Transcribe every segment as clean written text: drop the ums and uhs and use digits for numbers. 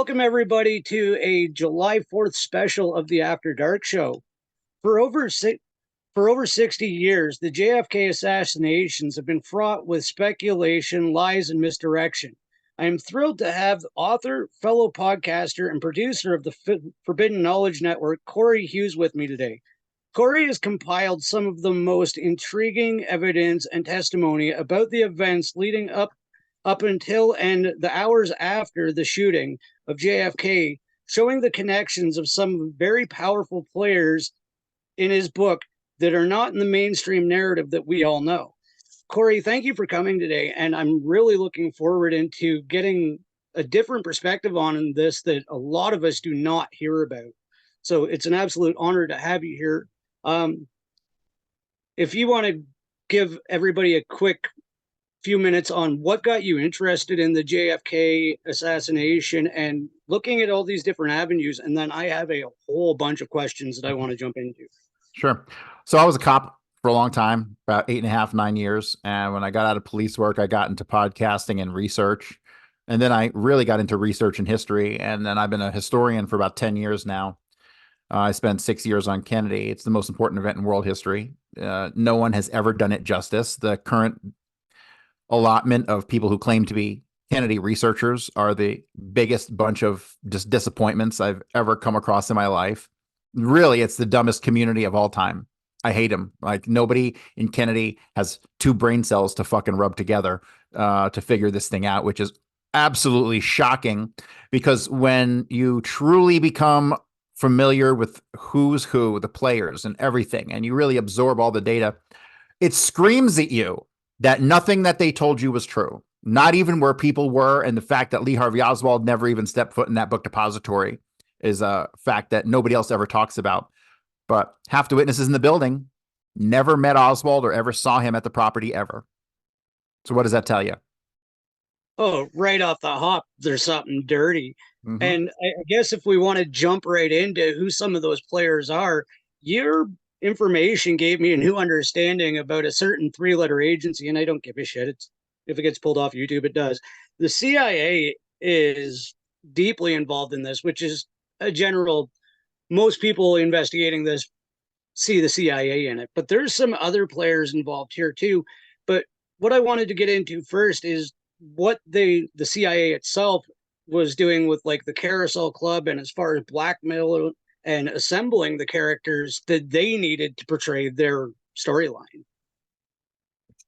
Welcome everybody to a July 4th special of the After Dark Show. For over si- for over 60 years, the JFK assassinations have been fraught with speculation, lies, and misdirection. I am thrilled to have the author, fellow podcaster, and producer of the Forbidden Knowledge Network, Corey Hughes, with me today. Corey has compiled some of the most intriguing evidence and testimony about the events leading up until and the hours after the shooting of JFK, showing the connections of some very powerful players in his book that are not in the mainstream narrative that we all know. Corey, thank you for coming today, and I'm really looking forward into getting a different perspective on this that a lot of us do not hear about. So it's an absolute honor to have you here. If you want to give everybody a quick few minutes on what got you interested in the JFK assassination and looking at all these different avenues. And then I have a whole bunch of questions that I want to jump into. Sure. So I was a cop for a long time, about 8.5, 9 years. And when I got out of police work, I got into podcasting and research. And then I really got into research and history. And then I've been a historian for about 10 years now. I spent 6 years on Kennedy. It's the most important event in world history. No one has ever done it justice. The current allotment of people who claim to be Kennedy researchers are the biggest bunch of just disappointments I've ever come across in my life. Really, it's the dumbest community of all time. I hate them. Like, nobody in Kennedy has two brain cells to fucking rub together to figure this thing out, which is absolutely shocking, because when you truly become familiar with who's who, the players and everything, and you really absorb all the data, it screams at you that nothing that they told you was true, not even where people were. And the fact that Lee Harvey Oswald never even stepped foot in that book depository is a fact that nobody else ever talks about. But half the witnesses in the building never met Oswald or ever saw him at the property ever. So what does that tell you? Oh, right off the hop, there's something dirty. Mm-hmm. And I guess if we want to jump right into who some of those players are, your information gave me a new understanding about a certain three-letter agency, and I don't give a shit. It's if it gets pulled off YouTube, it does. The CIA is deeply involved in this, which is a general. Most people investigating this see the CIA in it, but there's some other players involved here too. But what I wanted to get into first is what the CIA itself was doing with like the Carousel Club, and as far as blackmail and assembling the characters that they needed to portray their storyline.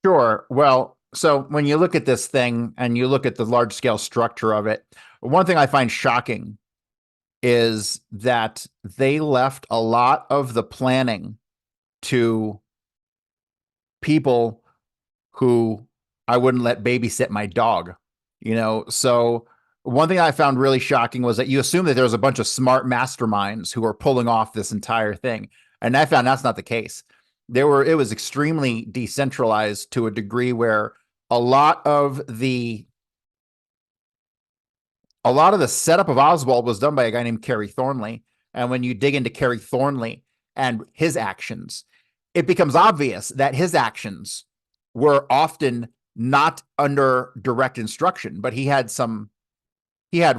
Sure. Well, so when you look at this thing and you look at the large scale structure of it, one thing I find shocking is that they left a lot of the planning to people who I wouldn't let babysit my dog, So one thing I found really shocking was that you assume that there was a bunch of smart masterminds who are pulling off this entire thing. And I found that's not the case. It was extremely decentralized to a degree where a lot of the setup of Oswald was done by a guy named Kerry Thornley. And when you dig into Kerry Thornley and his actions, it becomes obvious that his actions were often not under direct instruction, but he had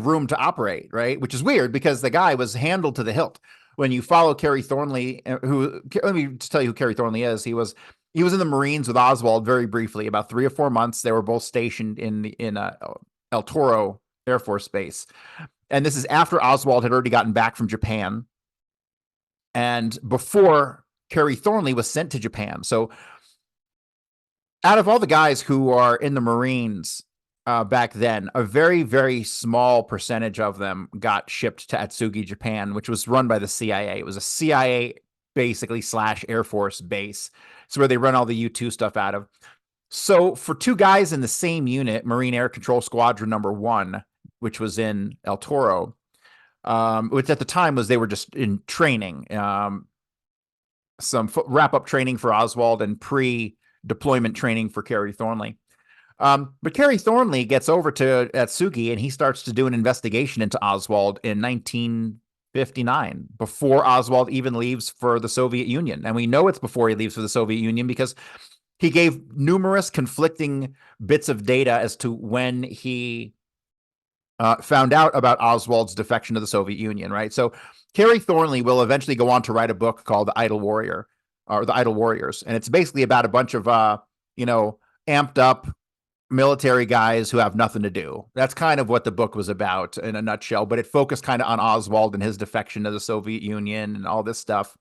room to operate, right? Which is weird because the guy was handled to the hilt. When you follow Kerry Thornley, let me just tell you who Kerry Thornley is. He was in the Marines with Oswald very briefly, about 3 or 4 months. They were both stationed in El Toro Air Force Base. And this is after Oswald had already gotten back from Japan and before Kerry Thornley was sent to Japan. So out of all the guys who are in the Marines back then, a very, very small percentage of them got shipped to Atsugi, Japan, which was run by the CIA. It was a CIA basically / Air Force base. It's where they run all the U-2 stuff out of. So for two guys in the same unit, Marine Air Control Squadron number 1, which was in El Toro, which at the time was they were just in training, some wrap-up training for Oswald and pre-deployment training for Kerry Thornley. But Kerry Thornley gets over to Atsugi and he starts to do an investigation into Oswald in 1959, before Oswald even leaves for the Soviet Union. And we know it's before he leaves for the Soviet Union because he gave numerous conflicting bits of data as to when he found out about Oswald's defection to the Soviet Union, right? So Kerry Thornley will eventually go on to write a book called The Idle Warrior, or The Idle Warriors. And it's basically about a bunch of, amped up military guys who have nothing to do. That's kind of what the book was about in a nutshell, but it focused kind of on Oswald and his defection to the Soviet Union and all this stuff.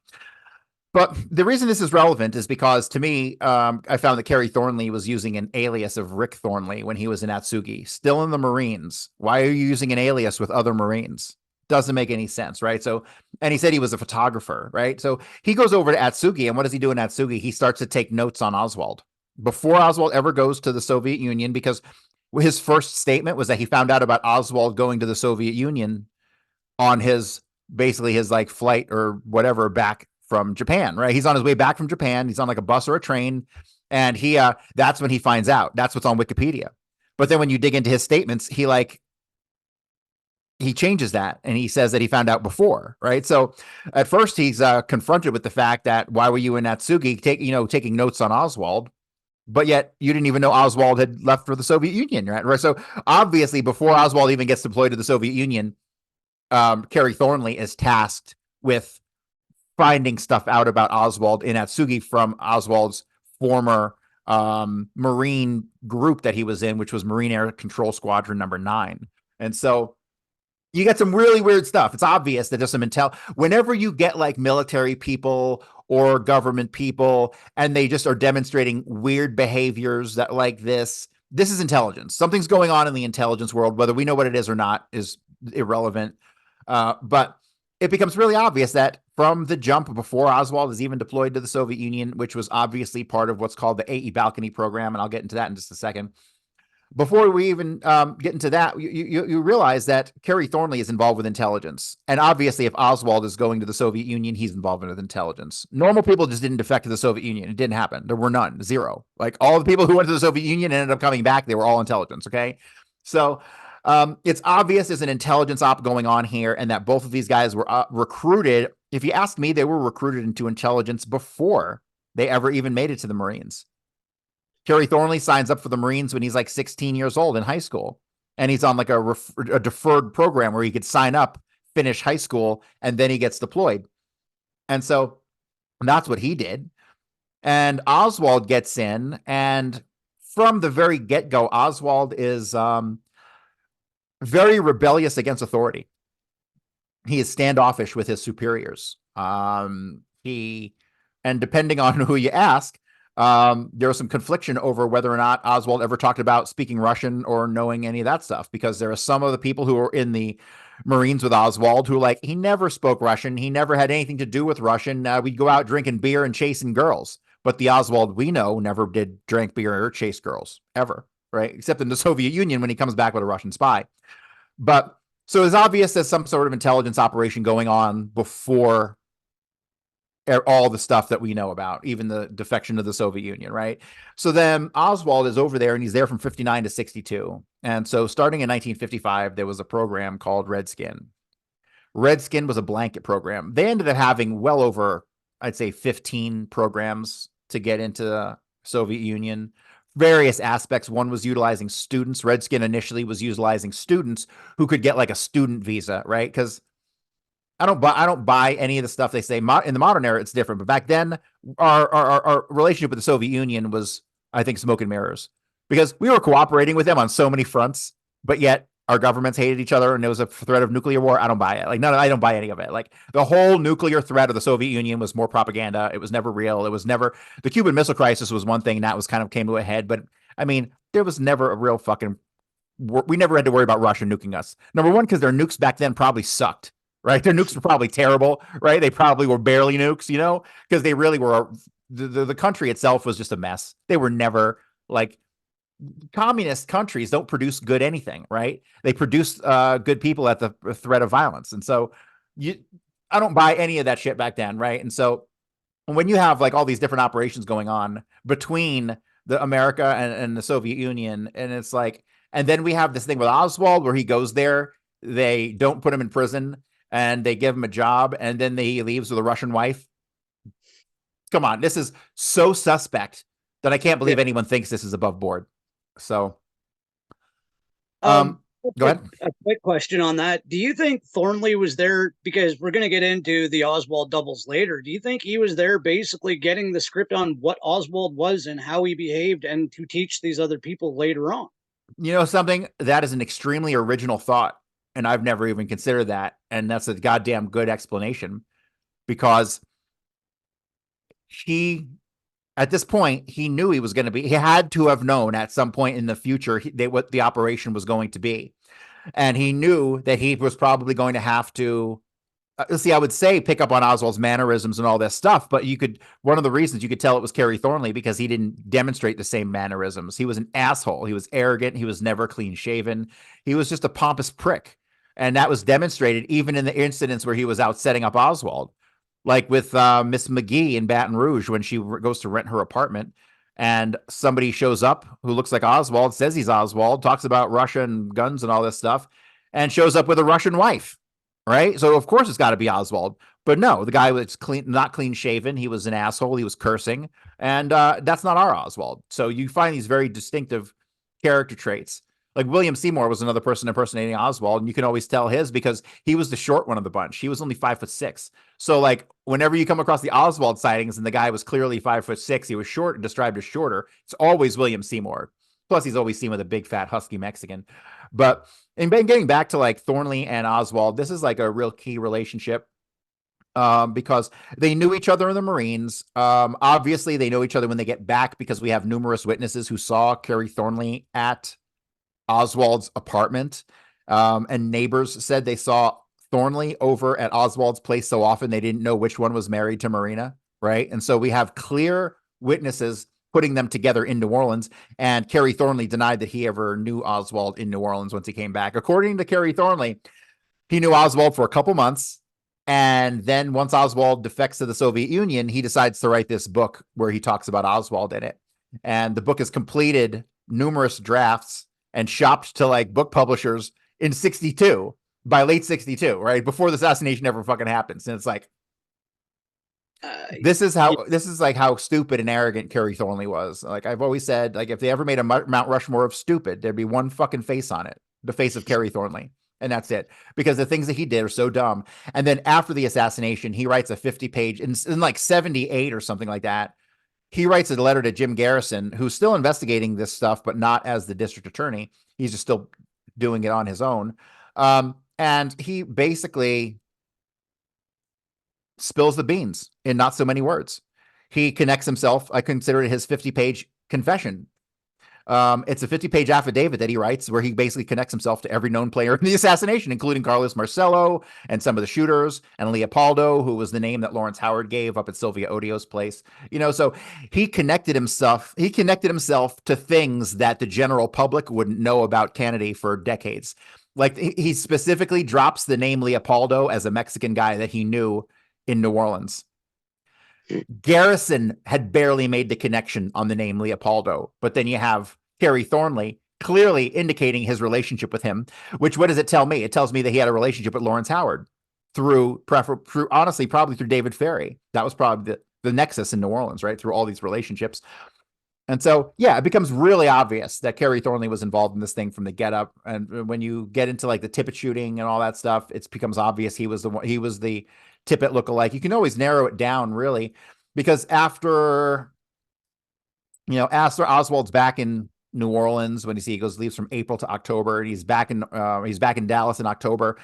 But the reason this is relevant is because, to me, I found that Kerry Thornley was using an alias of Rick Thornley when he was in Atsugi, still in the Marines. Why are you using an alias with other Marines? Doesn't make any sense, right? So, and he said he was a photographer, right? So he goes over to Atsugi, and what does he do in Atsugi? He starts to take notes on Oswald before Oswald ever goes to the Soviet Union, because his first statement was that he found out about Oswald going to the Soviet Union on his basically his like flight or whatever back from Japan, right? He's on his way back from Japan. He's on like a bus or a train, and he that's when he finds out. That's what's on Wikipedia. But then when you dig into his statements, he changes that and he says that he found out before, right? So at first he's confronted with the fact that why were you in Natsugi taking notes on Oswald, but yet you didn't even know Oswald had left for the Soviet Union, right? So obviously before Oswald even gets deployed to the Soviet Union, Kerry Thornley is tasked with finding stuff out about Oswald in Atsugi from Oswald's former Marine group that he was in, which was Marine Air Control Squadron number 9. And so you get some really weird stuff. It's obvious that there's some intel. Whenever you get like military people or government people and they just are demonstrating weird behaviors that like this is intelligence. Something's going on in the intelligence world. Whether we know what it is or not is irrelevant. But it becomes really obvious that from the jump before Oswald is even deployed to the Soviet Union, which was obviously part of what's called the AE Balcony program, and I'll get into that in just a second. Before we even get into that, you realize that Kerry Thornley is involved with intelligence. And obviously, if Oswald is going to the Soviet Union, he's involved with intelligence. Normal people just didn't defect to the Soviet Union. It didn't happen. There were none, zero. Like all the people who went to the Soviet Union and ended up coming back, they were all intelligence, okay? So it's obvious there's an intelligence op going on here, and that both of these guys were recruited. If you ask me, they were recruited into intelligence before they ever even made it to the Marines. Kerry Thornley signs up for the Marines when he's like 16 years old in high school. And he's on like a deferred program where he could sign up, finish high school, and then he gets deployed. And so that's what he did. And Oswald gets in, and from the very get-go, Oswald is very rebellious against authority. He is standoffish with his superiors. And depending on who you ask, there was some confliction over whether or not Oswald ever talked about speaking Russian or knowing any of that stuff, because there are some of the people who were in the Marines with Oswald who he never spoke Russian. He never had anything to do with Russian. We'd go out drinking beer and chasing girls. But the Oswald we know never did drink beer or chase girls ever, right? Except in the Soviet Union when he comes back with a Russian spy. But so it's obvious there's some sort of intelligence operation going on before all the stuff that we know about, even the defection to the Soviet Union, right? So then Oswald is over there, and he's there from 59 to 62. And so starting in 1955, there was a program called Redskin. Redskin was a blanket program. They ended up having well over, I'd say, 15 programs to get into the Soviet Union. Various aspects. One was utilizing students. Redskin initially was utilizing students who could get like a student visa, right? Because I don't buy any of the stuff they say. In the modern era, it's different. But back then, our relationship with the Soviet Union was, I think, smoke and mirrors, because we were cooperating with them on so many fronts, but yet our governments hated each other and there was a threat of nuclear war. I don't buy it. I don't buy any of it. Like the whole nuclear threat of the Soviet Union was more propaganda. It was never real. It was never, the Cuban Missile Crisis was one thing, and that was kind of came to a head. But I mean, there was never a real fucking, we never had to worry about Russia nuking us. Number one, because their nukes back then probably sucked. Right, their nukes were probably terrible. Right, they probably were barely nukes, because they really were. The country itself was just a mess. They were never like, communist countries don't produce good anything. Right, they produce good people at the threat of violence, and so I don't buy any of that shit back then. Right, and so when you have like all these different operations going on between the America and the Soviet Union, and it's like, and then we have this thing with Oswald where he goes there, they don't put him in prison, and they give him a job, and then he leaves with a Russian wife. Come on, this is so suspect that I can't believe anyone thinks this is above board. So, well, Go ahead. A quick question on that. Do you think Thornley was there because we're going to get into the Oswald doubles later? Do you think he was there basically getting the script on what Oswald was and how he behaved and to teach these other people later on? You know something? That is an extremely original thought, and I've never even considered that. And that's a goddamn good explanation because he, at this point, he knew he was going to be. He had to have known at some point in the future what the operation was going to be, and he knew that he was probably going to have to. See, I would say pick up on Oswald's mannerisms and all this stuff, but one of the reasons you could tell it was Kerry Thornley because he didn't demonstrate the same mannerisms. He was an asshole. He was arrogant. He was never clean shaven. He was just a pompous prick. And that was demonstrated even in the incidents where he was out setting up Oswald, like with Miss McGee in Baton Rouge when she goes to rent her apartment and somebody shows up who looks like Oswald, says he's Oswald, talks about Russia and guns and all this stuff, and shows up with a Russian wife. Right. So, of course, it's got to be Oswald. But no, the guy was not clean shaven. He was an asshole. He was cursing. And that's not our Oswald. So you find these very distinctive character traits. Like William Seymour was another person impersonating Oswald. And you can always tell his because he was the short one of the bunch. He was only 5'6". So, like, whenever you come across the Oswald sightings and the guy was clearly 5'6", he was short and described as shorter, it's always William Seymour. Plus, he's always seen with a big, fat, husky Mexican. But and getting back to like Thornley and Oswald, this is like a real key relationship because they knew each other in the Marines. Obviously, they know each other when they get back because we have numerous witnesses who saw Kerry Thornley at Oswald's apartment. And neighbors said they saw Thornley over at Oswald's place so often they didn't know which one was married to Marina, right? And so we have clear witnesses putting them together in New Orleans. And Kerry Thornley denied that he ever knew Oswald in New Orleans once he came back. According to Kerry Thornley, he knew Oswald for a couple months. And then once Oswald defects to the Soviet Union, he decides to write this book where he talks about Oswald in it. And the book has completed numerous drafts and shopped to like book publishers in 62, by late 62, right? Before the assassination ever fucking happens. And it's like, this is like how stupid and arrogant Kerry Thornley was. Like I've always said, like if they ever made a Mount Rushmore of stupid, there'd be one fucking face on it, the face of Kerry Thornley, and that's it. Because the things that he did are so dumb. And then after the assassination, he writes a 50-page in like 78 or something like that. He writes a letter to Jim Garrison, who's still investigating this stuff, but not as the district attorney. He's just still doing it on his own. And he basically spills the beans in not so many words. He connects himself. I consider it his 50-page confession. It's a 50-page affidavit that he writes where he basically connects himself to every known player in the assassination, including Carlos Marcello and some of the shooters and Leopoldo, who was the name that Lawrence Howard gave up at Sylvia Odio's place. You know, so he connected himself to things that the general public wouldn't know about Kennedy for decades. Like he specifically drops the name Leopoldo as a Mexican guy that he knew in New Orleans. Garrison had barely made the connection on the name Leopoldo, but then you have Kerry Thornley clearly indicating his relationship with him, which what does it tell me? It tells me that he had a relationship with Lawrence Howard through honestly, probably through David Ferry. That was probably the nexus in New Orleans, right? Through all these relationships. And so, yeah, it becomes really obvious that Kerry Thornley was involved in this thing from the get up. And when you get into like the Tippett shooting and all that stuff, it becomes obvious he was the Tippett lookalike. You can always narrow it down really, because after Oswald's back in New Orleans, when he leaves from April to October, and he's back in Dallas in October.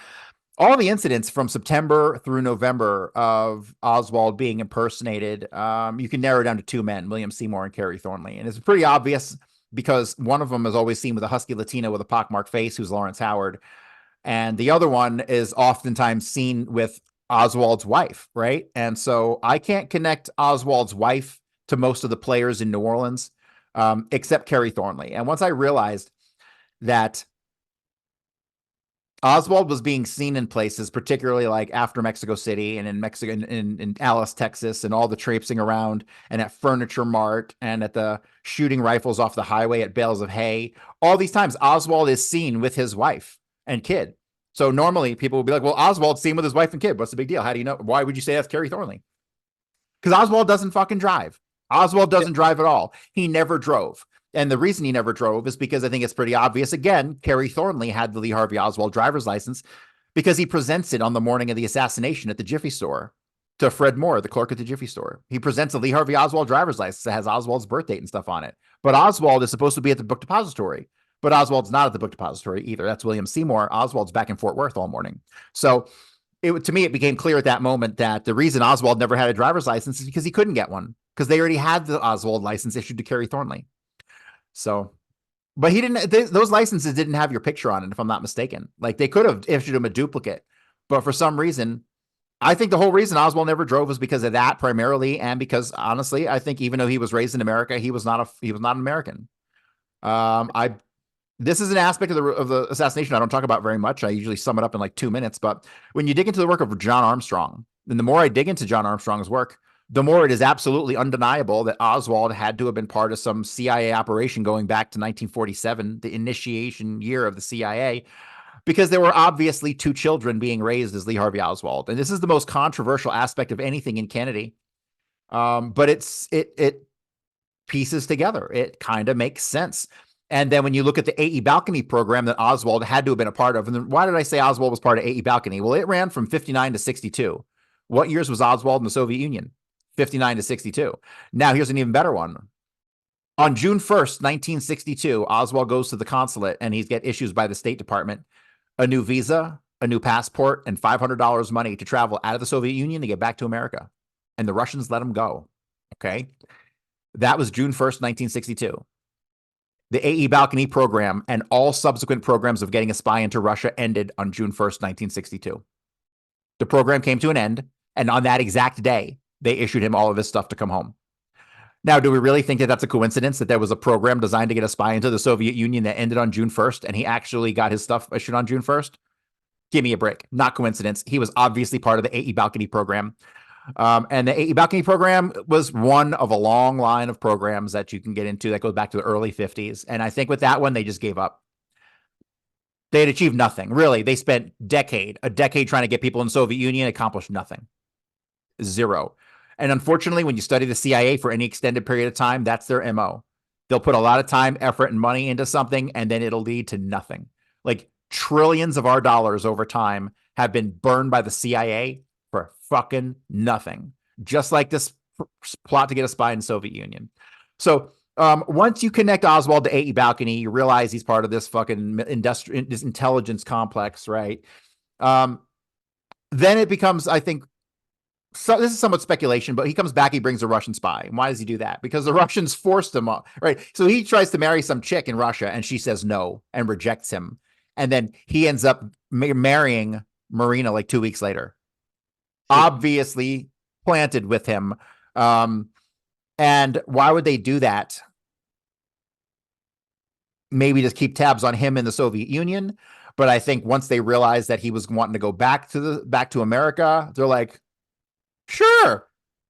All the incidents from September through November of Oswald being impersonated, you can narrow down to two men, William Seymour and Kerry Thornley. And it's pretty obvious because one of them is always seen with a husky Latino with a pockmarked face, who's Lawrence Howard. And the other one is oftentimes seen with Oswald's wife, right? And so I can't connect Oswald's wife to most of the players in New Orleans, except Kerry Thornley. And once I realized that Oswald was being seen in places, particularly like after Mexico City and in Mexico, in Alice, Texas, and all the traipsing around, and at Furniture Mart, and at the shooting rifles off the highway at bales of hay. All these times, Oswald is seen with his wife and kid. So normally people will be like, well, Oswald's seen with his wife and kid. What's the big deal? How do you know? Why would you say that's Kerry Thornley? Because Oswald doesn't fucking drive. Oswald doesn't drive at all. He never drove. And the reason he never drove is because I think it's pretty obvious. Again, Kerry Thornley had the Lee Harvey Oswald driver's license because he presents it on the morning of the assassination at the Jiffy store to Fred Moore, the clerk at the Jiffy store. He presents a Lee Harvey Oswald driver's license that has Oswald's birth date and stuff on it. But Oswald is supposed to be at the book depository. But Oswald's not at the book depository either. That's William Seymour. Oswald's back in Fort Worth all morning. So to me, it became clear at that moment that the reason Oswald never had a driver's license is because he couldn't get one, because they already had the Oswald license issued to Kerry Thornley. So, but he didn't, those licenses didn't have your picture on it, if I'm not mistaken. Like, they could have issued him a duplicate, but for some reason, I think the whole reason Oswald never drove was because of that primarily. And because honestly, I think even though he was raised in America, he was not an American. This is an aspect of the assassination I don't talk about very much. I usually sum it up in like 2 minutes, but when you dig into the work of John Armstrong, and the more I dig into John Armstrong's work, the more it is absolutely undeniable that Oswald had to have been part of some CIA operation going back to 1947, the initiation year of the CIA, because there were obviously two children being raised as Lee Harvey Oswald. And this is the most controversial aspect of anything in Kennedy. But it pieces together. It kind of makes sense. And then when you look at the AE Balcony program that Oswald had to have been a part of, and then why did I say Oswald was part of AE Balcony? Well, it ran from 59 to 62. What years was Oswald in the Soviet Union? 59 to 62. Now, here's an even better one. On June 1st, 1962, Oswald goes to the consulate and he's get issues by the State Department, a new visa, a new passport, and $500 money to travel out of the Soviet Union to get back to America. And the Russians let him go. Okay. That was June 1st, 1962. The AE Balcony program and all subsequent programs of getting a spy into Russia ended on June 1st, 1962. The program came to an end, and on that exact day, they issued him all of his stuff to come home. Now, do we really think that that's a coincidence that there was a program designed to get a spy into the Soviet Union that ended on June 1st, and he actually got his stuff issued on June 1st? Give me a break. Not coincidence. He was obviously part of the AE Balcony program. And the AE Balcony program was one of a long line of programs that you can get into that goes back to the early 50s. And I think with that one, they just gave up. They had achieved nothing. Really, they spent a decade trying to get people in the Soviet Union, accomplished nothing. Zero. And unfortunately, when you study the CIA for any extended period of time, that's their MO. They'll put a lot of time, effort, and money into something, and then it'll lead to nothing. Like trillions of our dollars over time have been burned by the CIA for fucking nothing. Just like this plot to get a spy in the Soviet Union. So once you connect Oswald to AE Balcony, you realize he's part of this fucking this intelligence complex, right? Then it becomes, I think, so this is somewhat speculation, but he comes back, he brings a Russian spy. And why does he do that? Because the Russians forced him up, right? So he tries to marry some chick in Russia and she says no and rejects him. And then he ends up marrying Marina like 2 weeks later. Obviously planted with him. And why would they do that? Maybe just keep tabs on him in the Soviet Union. But I think once they realized that he was wanting to go back to America, they're like, sure,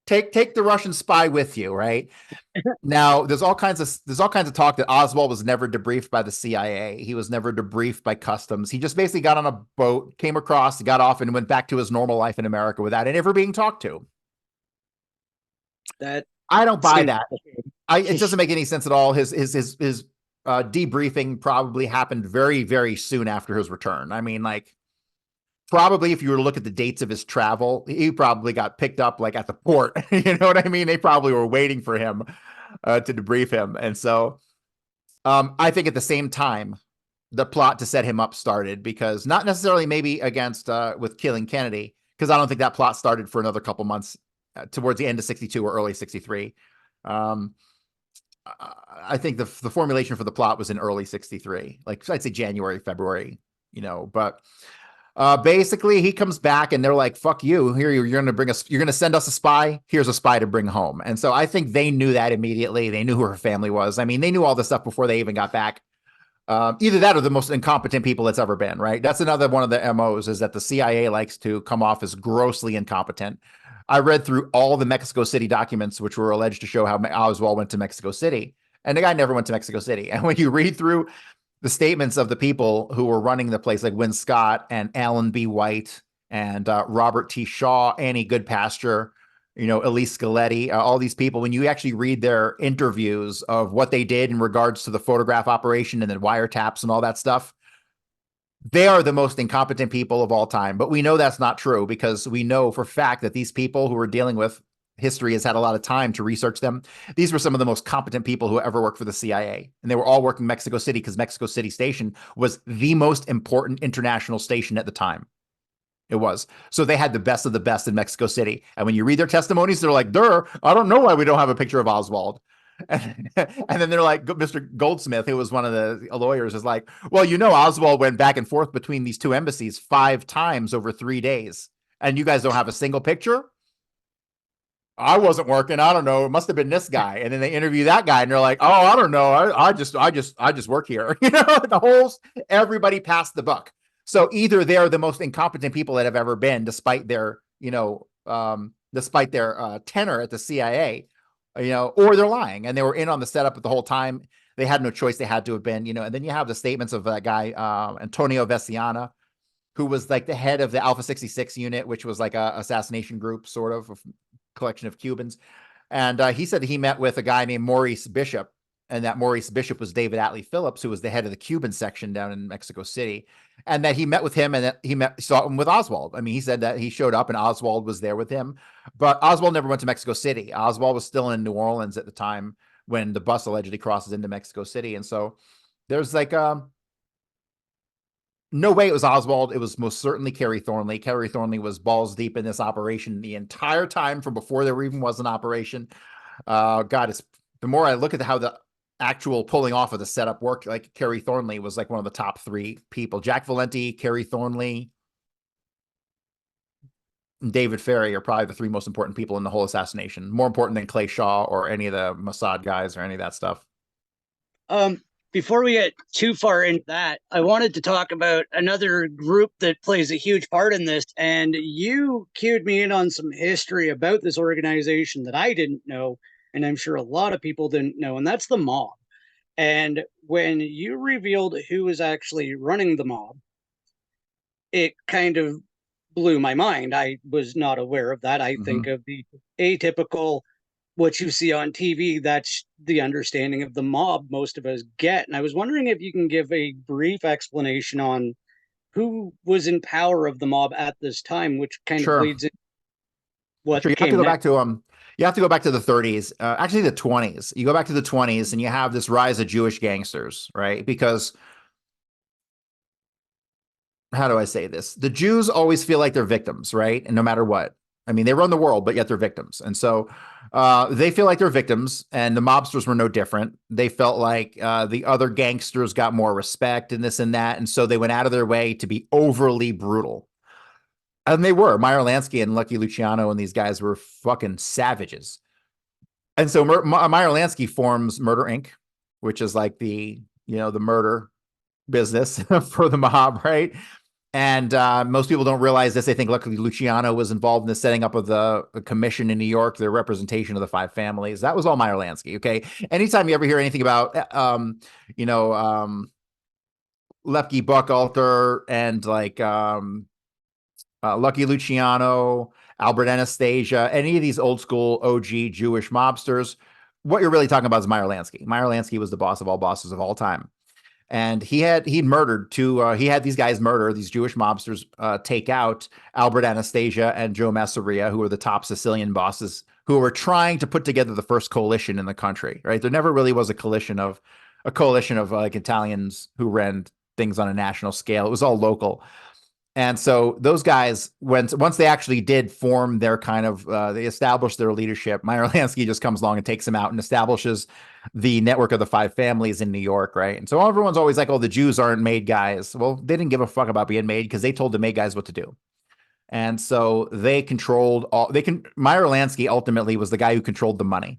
take the Russian spy with you, right? Now, there's all kinds of talk that Oswald was never debriefed by the CIA. He was never debriefed by customs. He just basically got on a boat, came across, got off, and went back to his normal life in America without ever being talked to. That I don't buy that. It doesn't make any sense at all. His debriefing probably happened very, very soon after his return. I mean, like, probably if you were to look at the dates of his travel, he probably got picked up like at the port. You know what I mean? They probably were waiting for him to debrief him. And so I think at the same time, the plot to set him up started, because not necessarily maybe against with killing Kennedy, because I don't think that plot started for another couple months towards the end of 62 or early 63. I think the formulation for the plot was in early 63, like I'd say January, February, but basically he comes back and they're like, fuck you, here, you're going to send us a spy. Here's a spy to bring home. And so I think they knew that immediately. They knew who her family was. I mean, they knew all this stuff before they even got back. Either that or the most incompetent people it's ever been, right? That's another one of the MOs, is that the CIA likes to come off as grossly incompetent. I read through all the Mexico City documents, which were alleged to show how Oswald went to Mexico City. And the guy never went to Mexico City. And when you read through the statements of the people who were running the place, like Win Scott and Alan B. White and Robert T. Shaw, Annie Goodpasture, Elise Scaletti, all these people, when you actually read their interviews of what they did in regards to the photograph operation and the wiretaps and all that stuff, they are the most incompetent people of all time. But we know that's not true because we know for a fact that these people who we're dealing with, history has had a lot of time to research them. These were some of the most competent people who ever worked for the CIA. And they were all working Mexico City because Mexico City Station was the most important international station at the time. It was. So they had the best of the best in Mexico City. And when you read their testimonies, they're like, I don't know why we don't have a picture of Oswald. And then they're like, Mr. Goldsmith, who was one of the lawyers, is like, well, Oswald went back and forth between these two embassies 5 times over 3 days. And you guys don't have a single picture? I wasn't working. I don't know. It must have been this guy. And then they interview that guy and they're like, oh, I don't know. I just work here. Everybody passed the buck. So either they're the most incompetent people that have ever been, despite their, tenure at the CIA, or they're lying and they were in on the setup the whole time. They had no choice. They had to have been, and then you have the statements of that guy, Antonio Veciana, who was like the head of the Alpha 66 unit, which was like a assassination group, sort of collection of Cubans. And he said he met with a guy named Maurice Bishop, and that Maurice Bishop was David Atlee Phillips, who was the head of the Cuban section down in Mexico City, and that he met with him and that he saw him with Oswald. I mean, he said that he showed up and Oswald was there with him, but Oswald never went to Mexico City. Oswald was still in New Orleans at the time when the bus allegedly crosses into Mexico City. And so there's like, no way it was Oswald. It was most certainly Kerry Thornley. Kerry Thornley was balls deep in this operation the entire time from before there even was an operation. God, it's the more I look at how the actual pulling off of the setup worked, like Kerry Thornley was like one of the top 3 people. Jack Valenti, Kerry Thornley, and David Ferry are probably the 3 most important people in the whole assassination. More important than Clay Shaw or any of the Mossad guys or any of that stuff. Before we get too far into that, I wanted to talk about another group that plays a huge part in this. And you cued me in on some history about this organization that I didn't know, and I'm sure a lot of people didn't know, and that's the mob. And when you revealed who was actually running the mob, it kind of blew my mind. I was not aware of that. I think of the atypical what you see on TV, that's the understanding of the mob most of us get. And I was wondering if you can give a brief explanation on who was in power of the mob at this time, which kind of Sure. leads in what Sure. You have to came go next. back to you have to go back to the 30s, actually the 20s. You go back to the 20s and you have this rise of Jewish gangsters, right? Because how do I say this? The Jews always feel like they're victims, right? And no matter what, I mean, they run the world, but yet they're victims. And so they feel like they're victims, and the mobsters were no different. They felt like the other gangsters got more respect and this and that. And so they went out of their way to be overly brutal. And they were. Meyer Lansky and Lucky Luciano and these guys were fucking savages. And so Meyer Lansky forms Murder Inc., which is like the murder business for the mob, right? And most people don't realize this. They think luckily Luciano was involved in the setting up of the commission in New York, the representation of the 5 families. That was all Meyer Lansky. Okay. Anytime you ever hear anything about, Lefty Buckalter and like Lucky Luciano, Albert Anastasia, any of these old school OG Jewish mobsters, what you're really talking about is Meyer Lansky. Meyer Lansky was the boss of all bosses of all time. And he'd murdered he had these guys murder, these Jewish mobsters take out Albert Anastasia and Joe Masseria, who were the top Sicilian bosses who were trying to put together the first coalition in the country, right? There never really was a coalition of like Italians who ran things on a national scale. It was all local. And so those guys, once they actually did form their kind of, they established their leadership, Meyer Lansky just comes along and takes them out and establishes the network of the 5 families in New York, right? And so everyone's always like, oh, the Jews aren't made guys. Well, they didn't give a fuck about being made because they told the made guys what to do. And so they controlled Meyer Lansky ultimately was the guy who controlled the money.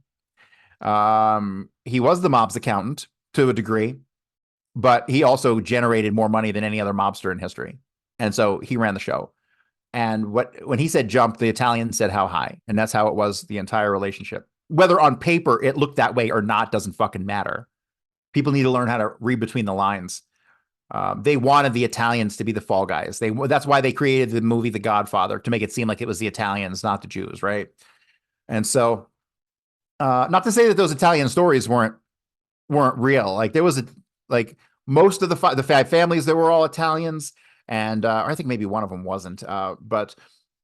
He was the mob's accountant to a degree, but he also generated more money than any other mobster in history. And so he ran the show. And when he said jump, the Italian said how high. And that's how it was the entire relationship. Whether on paper it looked that way or not doesn't fucking matter. People need to learn how to read between the lines. They wanted the Italians to be the fall guys. That's why they created the movie The Godfather, to make it seem like it was the Italians, not the Jews, right? And so, not to say that those Italian stories weren't real. Like there was like most of the five families that were all Italians, and I think maybe one of them wasn't. But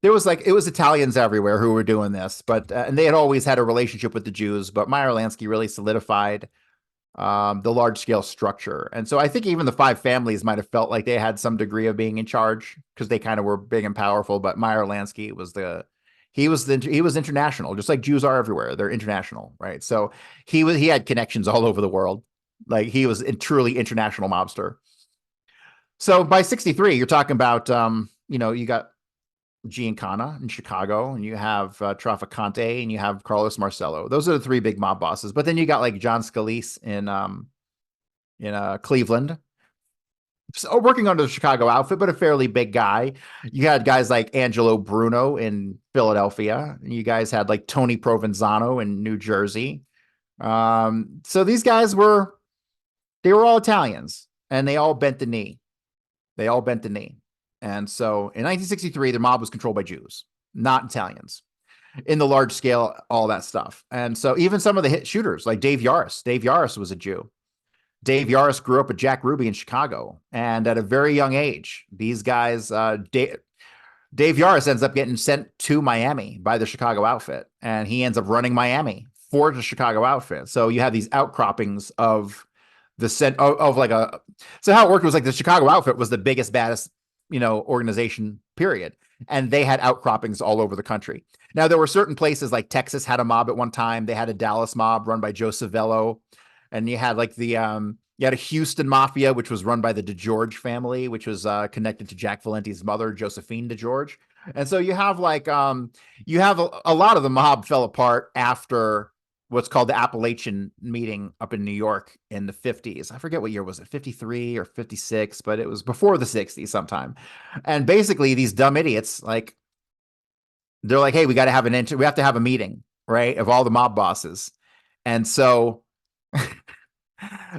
there was it was Italians everywhere who were doing this, but and they had always had a relationship with the Jews. But Meyer Lansky really solidified the large scale structure, and so I think even the five families might have felt like they had some degree of being in charge because they kind of were big and powerful. But Meyer Lansky was he was international, just like Jews are everywhere. They're international, right? So he had connections all over the world. Like he was a truly international mobster. So by 63, you're talking about you got Giancana in Chicago, and you have Trafficante, and you have Carlos Marcello. Those are the three big mob bosses. But then you got like John Scalise in Cleveland, so working under the Chicago outfit, but a fairly big guy. You had guys like Angelo Bruno in Philadelphia. And you guys had like Tony Provenzano in New Jersey. So these guys they were all Italians, and they all bent the knee. They all bent the knee. And so in 1963, the mob was controlled by Jews, not Italians, in the large scale, all that stuff. And so even some of the hit shooters, like Dave Yaris was a Jew. Dave Yaris grew up with Jack Ruby in Chicago. And at a very young age, these guys, Dave Yaris ends up getting sent to Miami by the Chicago outfit. And he ends up running Miami for the Chicago outfit. So you have these outcroppings of so how it worked was like the Chicago outfit was the biggest, baddest, organization, period. And they had outcroppings all over the country. Now, there were certain places like Texas had a mob at one time. They had a Dallas mob run by Joe Civello. And you had like you had a Houston Mafia, which was run by the DeGeorge family, which was connected to Jack Valenti's mother, Josephine DeGeorge. And so you have a lot of the mob fell apart after what's called the Appalachian meeting up in New York in the 50s. I forget what year was it, 53 or 56, but it was before the 60s sometime. And basically these dumb idiots, they're like, hey, we have to have a meeting, right, of all the mob bosses. And so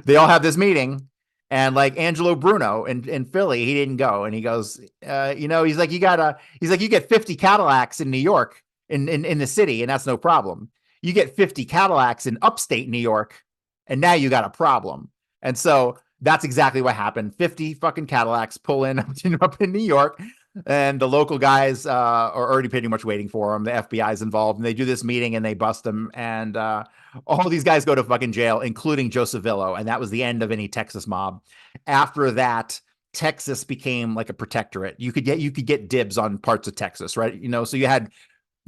they all have this meeting, and like Angelo Bruno in Philly, he didn't go. And he goes, he's like, you get 50 Cadillacs in New York in the city, and that's no problem. You get 50 Cadillacs in upstate New York, and now you got a problem. And so that's exactly what happened. 50 fucking Cadillacs pull in up in New York, and the local guys are already pretty much waiting for them. The FBI's involved, and they do this meeting, and they bust them, and all these guys go to fucking jail, including Joe Civello, and that was the end of any Texas mob. After that, Texas became like a protectorate. You could get dibs on parts of Texas, right? So you have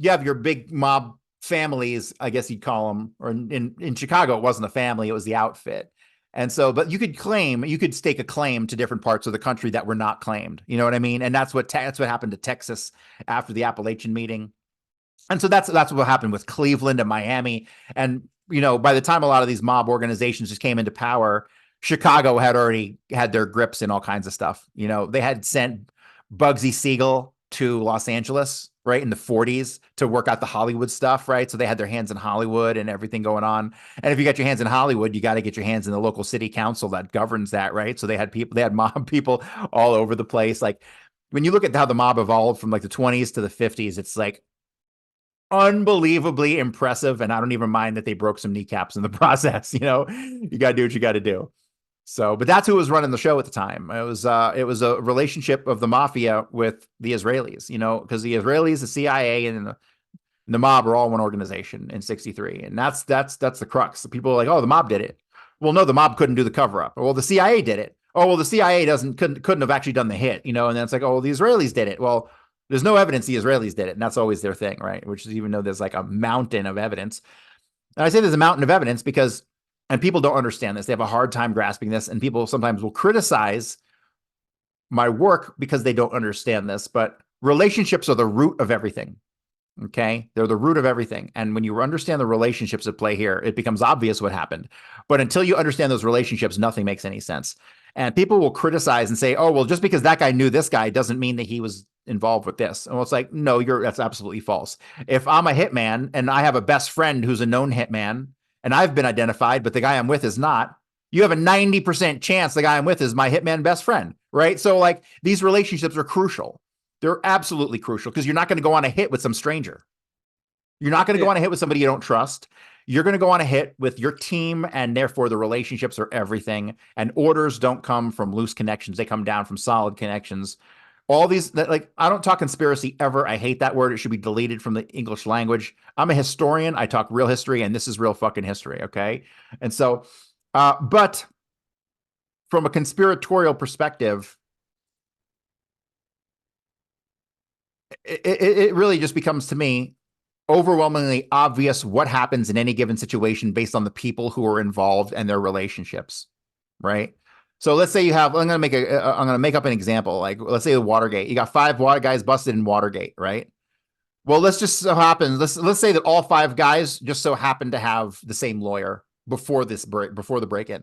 your big mob families, I guess you'd call them, or in Chicago, it wasn't a family, it was the outfit. And so, but you could stake a claim to different parts of the country that were not claimed. You know what I mean? And that's what happened to Texas after the Appalachian meeting. And so that's what happened with Cleveland and Miami. And, by the time a lot of these mob organizations just came into power, Chicago had already had their grips in all kinds of stuff. They had sent Bugsy Siegel to Los Angeles, right, in the 40s to work out the Hollywood stuff, right? So they had their hands in Hollywood and everything going on. And if you got your hands in Hollywood, you got to get your hands in the local city council that governs that, right? So they had mob people all over the place. Like when you look at how the mob evolved from like the 20s to the 50s, it's like unbelievably impressive. And I don't even mind that they broke some kneecaps in the process. You got to do what you got to do. So, but that's who was running the show at the time. It was a relationship of the mafia with the Israelis, because the Israelis, the CIA, and the mob are all one organization in 63. And that's the crux. People are like, oh, the mob did it. Well, no, the mob couldn't do the cover up. Well, the CIA did it. Oh, well, the CIA couldn't have actually done the hit, and then it's like, oh, well, the Israelis did it. Well, there's no evidence the Israelis did it. And that's always their thing, right? Which is, even though there's like a mountain of evidence. And I say there's a mountain of evidence because, and people don't understand this. They have a hard time grasping this. And people sometimes will criticize my work because they don't understand this. But relationships are the root of everything. Okay? They're the root of everything. And when you understand the relationships at play here, it becomes obvious what happened. But until you understand those relationships, nothing makes any sense. And people will criticize and say, oh, well, just because that guy knew this guy doesn't mean that he was involved with this. And it's like, no, that's absolutely false. If I'm a hitman and I have a best friend who's a known hitman and I've been identified, but the guy I'm with is not, you have a 90% chance the guy I'm with is my hitman best friend, right? So like these relationships are crucial. They're absolutely crucial because you're not going to go on a hit with some stranger. You're not going to Yeah. go on a hit with somebody you don't trust. You're going to go on a hit with your team, and therefore the relationships are everything. And orders don't come from loose connections; they come down from solid connections. All these, like, I don't talk conspiracy ever. I hate that word. It should be deleted from the English language. I'm a historian. I talk real history, and this is real fucking history. Okay, and so, but from a conspiratorial perspective, it really just becomes to me overwhelmingly obvious what happens in any given situation based on the people who are involved and their relationships, right? So let's say you have, I'm going to make up an example. Like, let's say the Watergate, you got 5 water guys busted in Watergate, right? Well, let's just so happen, let's say that all 5 guys just so happen to have the same lawyer before the break-in.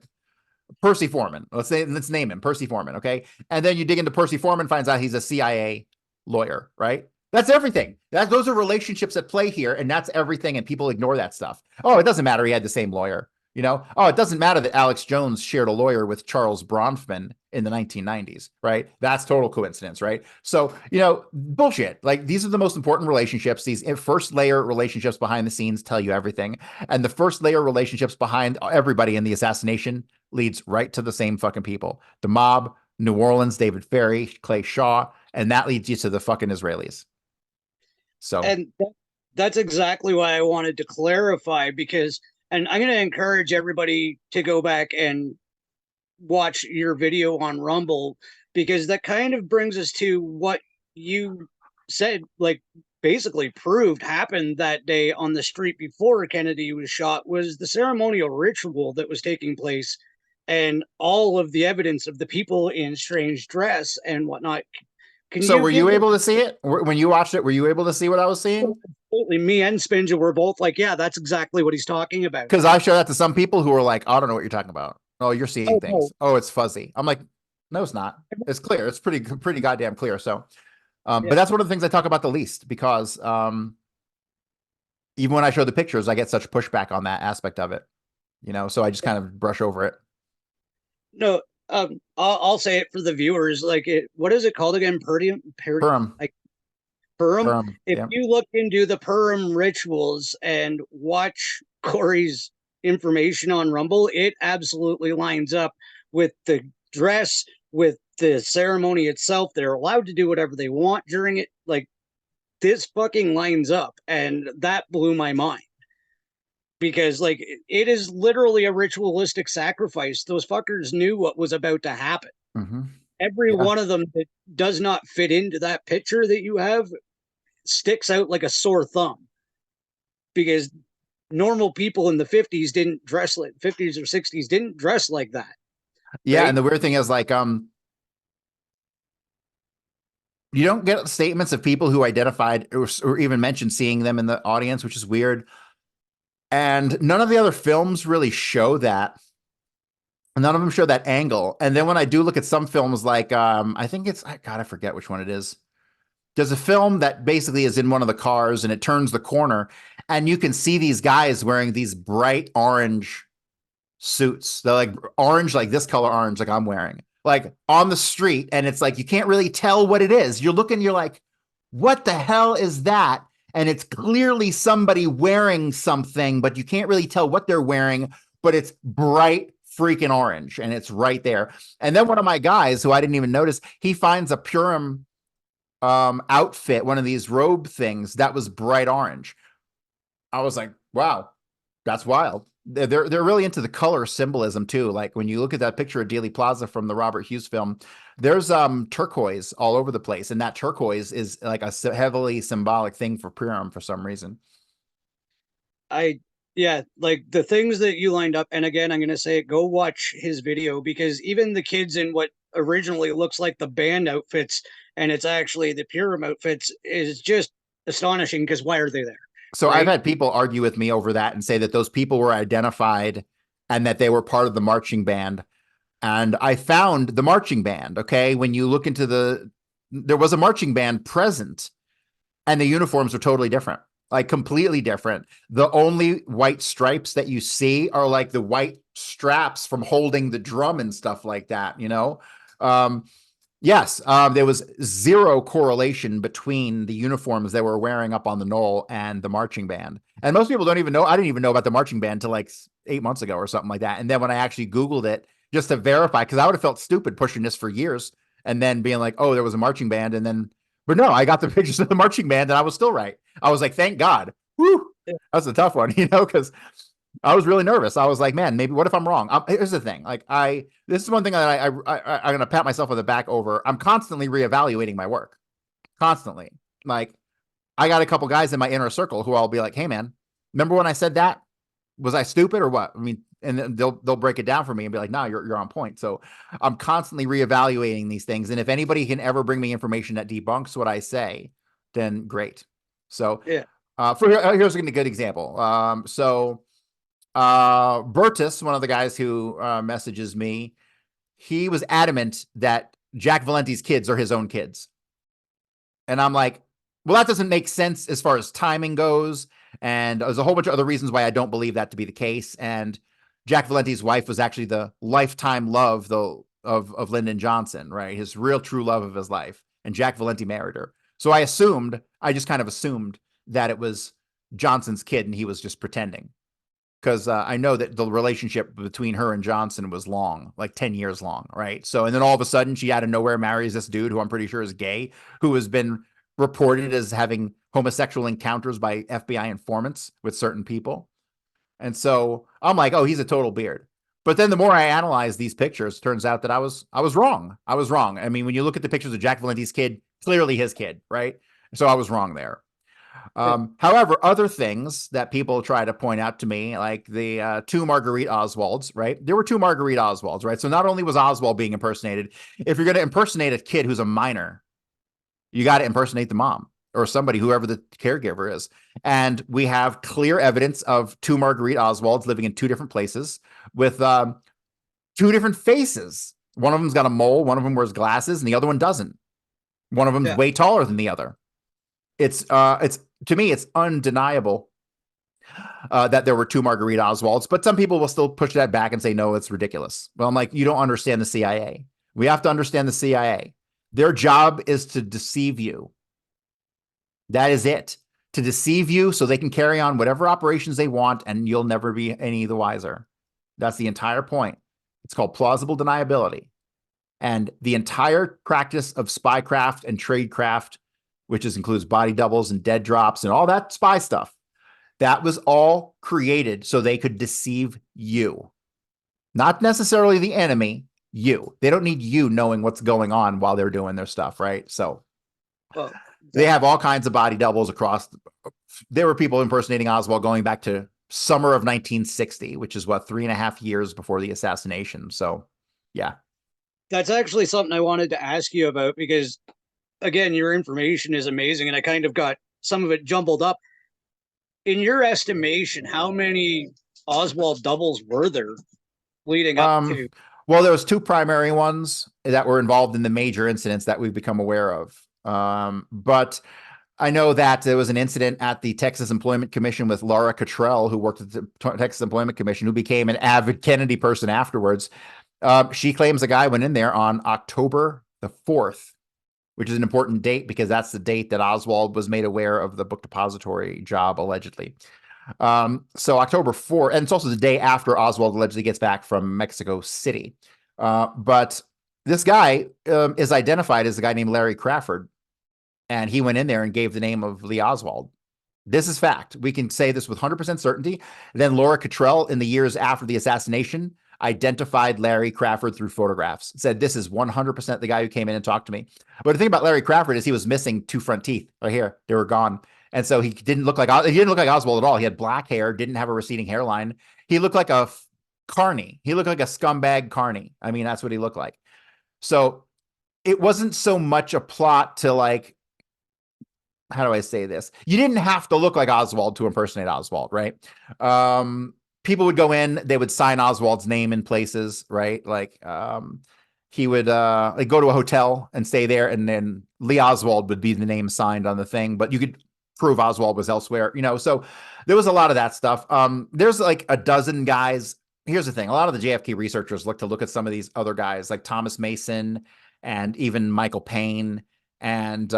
Percy Foreman. Let's name him Percy Foreman. Okay. And then you dig into Percy Foreman, finds out he's a CIA lawyer, right? That's everything. Those are relationships at play here, and that's everything. And people ignore that stuff. Oh, it doesn't matter. He had the same lawyer. Oh, it doesn't matter that Alex Jones shared a lawyer with Charles Bronfman in the 1990s, right? That's total coincidence, right? So, bullshit. Like, these are the most important relationships. These first layer relationships behind the scenes tell you everything. And the first layer relationships behind everybody in the assassination leads right to the same fucking people. The mob, New Orleans, David Ferry, Clay Shaw, and that leads you to the fucking Israelis. So, And that's exactly why I wanted to clarify, because, and I'm going to encourage everybody to go back and watch your video on Rumble, because that kind of brings us to what you said, like, basically proved happened that day on the street before Kennedy was shot, was the ceremonial ritual that was taking place, and all of the evidence of the people in strange dress and whatnot. Can so you were you give the able to see it when you watched it? Were you able to see what I was seeing? absolutely, me and Spinja were both like, yeah, that's exactly what he's talking about. Because I showed that to some people who were like, I don't know what you're talking about. Oh, you're seeing Oh no. things. Oh, it's fuzzy. I'm like, no, it's not. It's clear. It's pretty goddamn clear. So, but Yeah. that's one of the things I talk about the least, because even when I show the pictures, I get such pushback on that aspect of it. So I just kind of brush over it. No, I'll say it for the viewers. Like, what is it called again? Purum. Like Purum. Purum. If Yeah. you look into the Purum rituals and watch Corey's information on Rumble, it absolutely lines up with the dress, with the ceremony itself. They're allowed to do whatever they want during it. Like, this fucking lines up, and that blew my mind. Because, like, it is literally a ritualistic sacrifice. Those fuckers knew what was about to happen. Mm-hmm. Every Yeah. one of them that does not fit into that picture that you have sticks out like a sore thumb, because normal people in the 50s didn't dress like 50s or 60s didn't dress like that, Yeah. right? And the weird thing is, like, you don't get statements of people who identified or even mentioned seeing them in the audience, which is weird. And none of the other films really show that. None of them show that angle. And then when I do look at some films, like I think it's, God, I forget which one it is. There's a film that basically is in one of the cars and it turns the corner, and you can see these guys wearing these bright orange suits. They're like orange, like this color orange, like I'm wearing, like on the street. And it's like, you can't really tell what it is. You're looking, you're like, what the hell is that? And it's clearly somebody wearing something, but you can't really tell what they're wearing, but it's bright freaking orange and it's right there. And then one of my guys who I didn't even notice, he finds a Purim outfit, one of these robe things that was bright orange. I was like, wow, that's wild. They're really into the color symbolism too. Like when you look at that picture of Dealey Plaza from the Robert Hughes film, there's turquoise all over the place, and that turquoise is like a heavily symbolic thing for Purim for some reason. I Yeah, like the things that you lined up, and again, I'm going to say it, go watch his video, because even the kids in what originally looks like the band outfits, and it's actually the Purim outfits, is just astonishing, because why are they there? So I've Right? had people argue with me over that and say that those people were identified and that they were part of the marching band. And I found the marching band. Okay. When you look into there was a marching band present and the uniforms are totally different, like completely different. The only white stripes that you see are like the white straps from holding the drum and stuff like that, Um, Yes, there was zero correlation between the uniforms they were wearing up on the knoll and the marching band. And most people don't even know. I didn't even know about the marching band until like 8 months ago or something like that. And then when I actually Googled it just to verify, because I would have felt stupid pushing this for years and then being like, oh, there was a marching band. And then, but no, I got the pictures of the marching band and I was still right. I was like, thank God. Whew, that's a tough one, because I was really nervous. I was like, man, maybe what if I'm wrong? Here's the thing. Like this is one thing that I'm going to pat myself on the back over. I'm constantly reevaluating my work, constantly. Like I got a couple guys in my inner circle who I'll be like, hey man, remember when I said that? Was I stupid or what? I mean, and then they'll break it down for me and be like, no, you're on point. So I'm constantly reevaluating these things. And if anybody can ever bring me information that debunks what I say, then great. So Yeah. here's a good example. Bertus, one of the guys who messages me, he was adamant that Jack Valenti's kids are his own kids. And I'm like, well, that doesn't make sense as far as timing goes. And there's a whole bunch of other reasons why I don't believe that to be the case. And Jack Valenti's wife was actually the lifetime love, though, of Lyndon Johnson, right? His real true love of his life. And Jack Valenti married her. So I just kind of assumed that it was Johnson's kid and he was just pretending. Because I know that the relationship between her and Johnson was long, like 10 years long, right? So, and then all of a sudden, she out of nowhere marries this dude who I'm pretty sure is gay, who has been reported as having homosexual encounters by FBI informants with certain people. And so I'm like, oh, he's a total beard. But then the more I analyze these pictures, turns out that I was wrong. I was wrong. I mean, when you look at the pictures of Jack Valenti's kid, clearly his kid, right? So I was wrong there. However, other things that people try to point out to me, like the two Marguerite Oswalds, right? There were two Marguerite Oswalds, right? So not only was Oswald being impersonated, if you're going to impersonate a kid who's a minor, you got to impersonate the mom or somebody, whoever the caregiver is. And we have clear evidence of two Marguerite Oswalds living in two different places with two different faces. One of them's got a mole, one of them wears glasses, and the other one doesn't. One of them's way taller than the other. It's to me, it's undeniable that there were two Marguerite Oswalds, but some people will still push that back and say, no, it's ridiculous. Well, I'm like, you don't understand the CIA. We have to understand the CIA. Their job is to deceive you. That is it. To deceive you so they can carry on whatever operations they want and you'll never be any the wiser. That's the entire point. It's called plausible deniability. And the entire practice of spycraft and tradecraft, which includes body doubles and dead drops and all that spy stuff, that was all created so they could deceive you. Not necessarily the enemy, you. They don't need you knowing what's going on while they're doing their stuff, right? So they have all kinds of body doubles across. There were people impersonating Oswald going back to summer of 1960, which is what, 3.5 years before the assassination. So, yeah. That's actually something I wanted to ask you about because, again, your information is amazing and I kind of got some of it jumbled up. In your estimation, how many Oswald doubles were there leading up to? Well, there was two primary ones that were involved in the major incidents that we've become aware of. But I know that there was an incident at the Texas Employment Commission with Laura Cottrell, who worked at the Texas Employment Commission, who became an avid Kennedy person afterwards. She claims a guy went in there on October the 4th, which is an important date because that's the date that Oswald was made aware of the book depository job, allegedly. So October 4th, and it's also the day after Oswald allegedly gets back from Mexico City. But this guy is identified as a guy named Larry Crawford, and he went in there and gave the name of Lee Oswald. This is fact. We can say this with 100% certainty. Then Laura Cottrell, in the years after the assassination, identified Larry Crawford through photographs, said this is 100% the guy who came in and talked to me. But the thing about Larry Crawford is he was missing two front teeth right here. They were gone. And so he didn't look like Oswald at all. He had black hair, didn't have a receding hairline. He looked like a carny. He looked like a scumbag carny. I mean, that's what he looked like. So it wasn't so much a plot to like, how do I say this? You didn't have to look like Oswald to impersonate Oswald, right? People would go in, they would sign Oswald's name in places, right? Like he would like go to a hotel and stay there, and then Lee Oswald would be the name signed on the thing, but you could prove Oswald was elsewhere, so there was a lot of that stuff. There's like a dozen guys. Here's the thing. A lot of the JFK researchers look at some of these other guys like Thomas Mason and even Michael Payne, and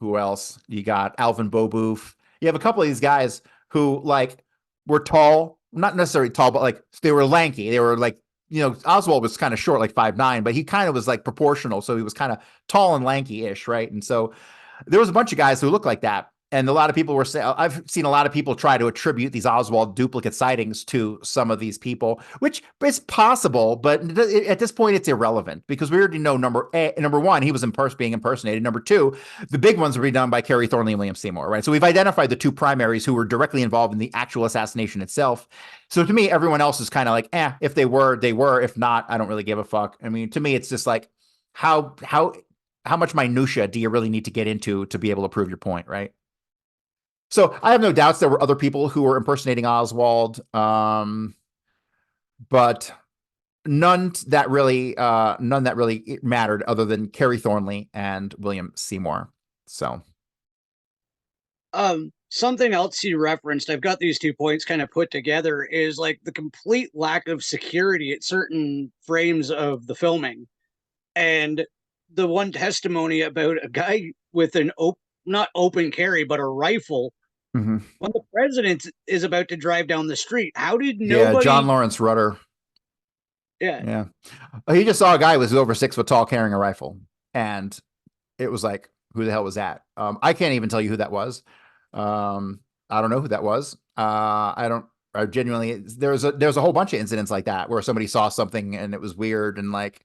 who else? You got Alvin Bobouf. You have a couple of these guys who like were tall, not necessarily tall, but like they were lanky. They were like, Oswald was kind of short, like 5'9", but he kind of was like proportional. So he was kind of tall and lanky-ish, right? And so there was a bunch of guys who looked like that. And a lot of people were saying, I've seen a lot of people try to attribute these Oswald duplicate sightings to some of these people, which is possible, but at this point it's irrelevant because we already know number one, he was being impersonated. Number two, the big ones were be done by Kerry Thornley and William Seymour, right? So we've identified the two primaries who were directly involved in the actual assassination itself. So to me, everyone else is kind of like, if they were, they were. If not, I don't really give a fuck. I mean, to me, it's just like, how much minutia do you really need to get into to be able to prove your point, right? So I have no doubts there were other people who were impersonating Oswald, but none that really mattered other than Kerry Thornley and William Seymour. So, something else you referenced, I've got these 2 points kind of put together, is like the complete lack of security at certain frames of the filming, and the one testimony about a guy with an not open carry but a rifle when the president is about to drive down the street. How did nobody? John Lawrence Rudder. Yeah. He just saw a guy who was over 6 foot tall carrying a rifle, and it was like, who the hell was that? I can't even tell you who that was. I don't know who that was. I genuinely, there's a whole bunch of incidents like that where somebody saw something and it was weird and like,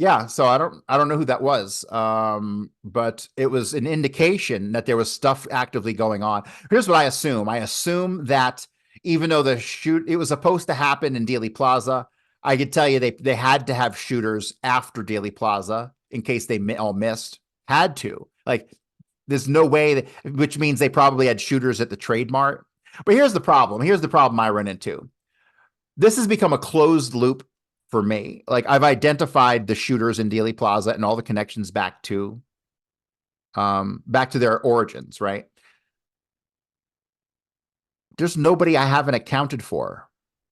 yeah, so I don't know who that was. But it was an indication that there was stuff actively going on. Here's what I assume. I assume that even though it was supposed to happen in Dealey Plaza, I could tell you they had to have shooters after Dealey Plaza in case they all missed. Had to. Like, there's no way which means they probably had shooters at the Trade Mart. But here's the problem. Here's the problem I run into. This has become a closed loop for me. Like, I've identified the shooters in Dealey Plaza and all the connections back to their origins, right? There's nobody I haven't accounted for.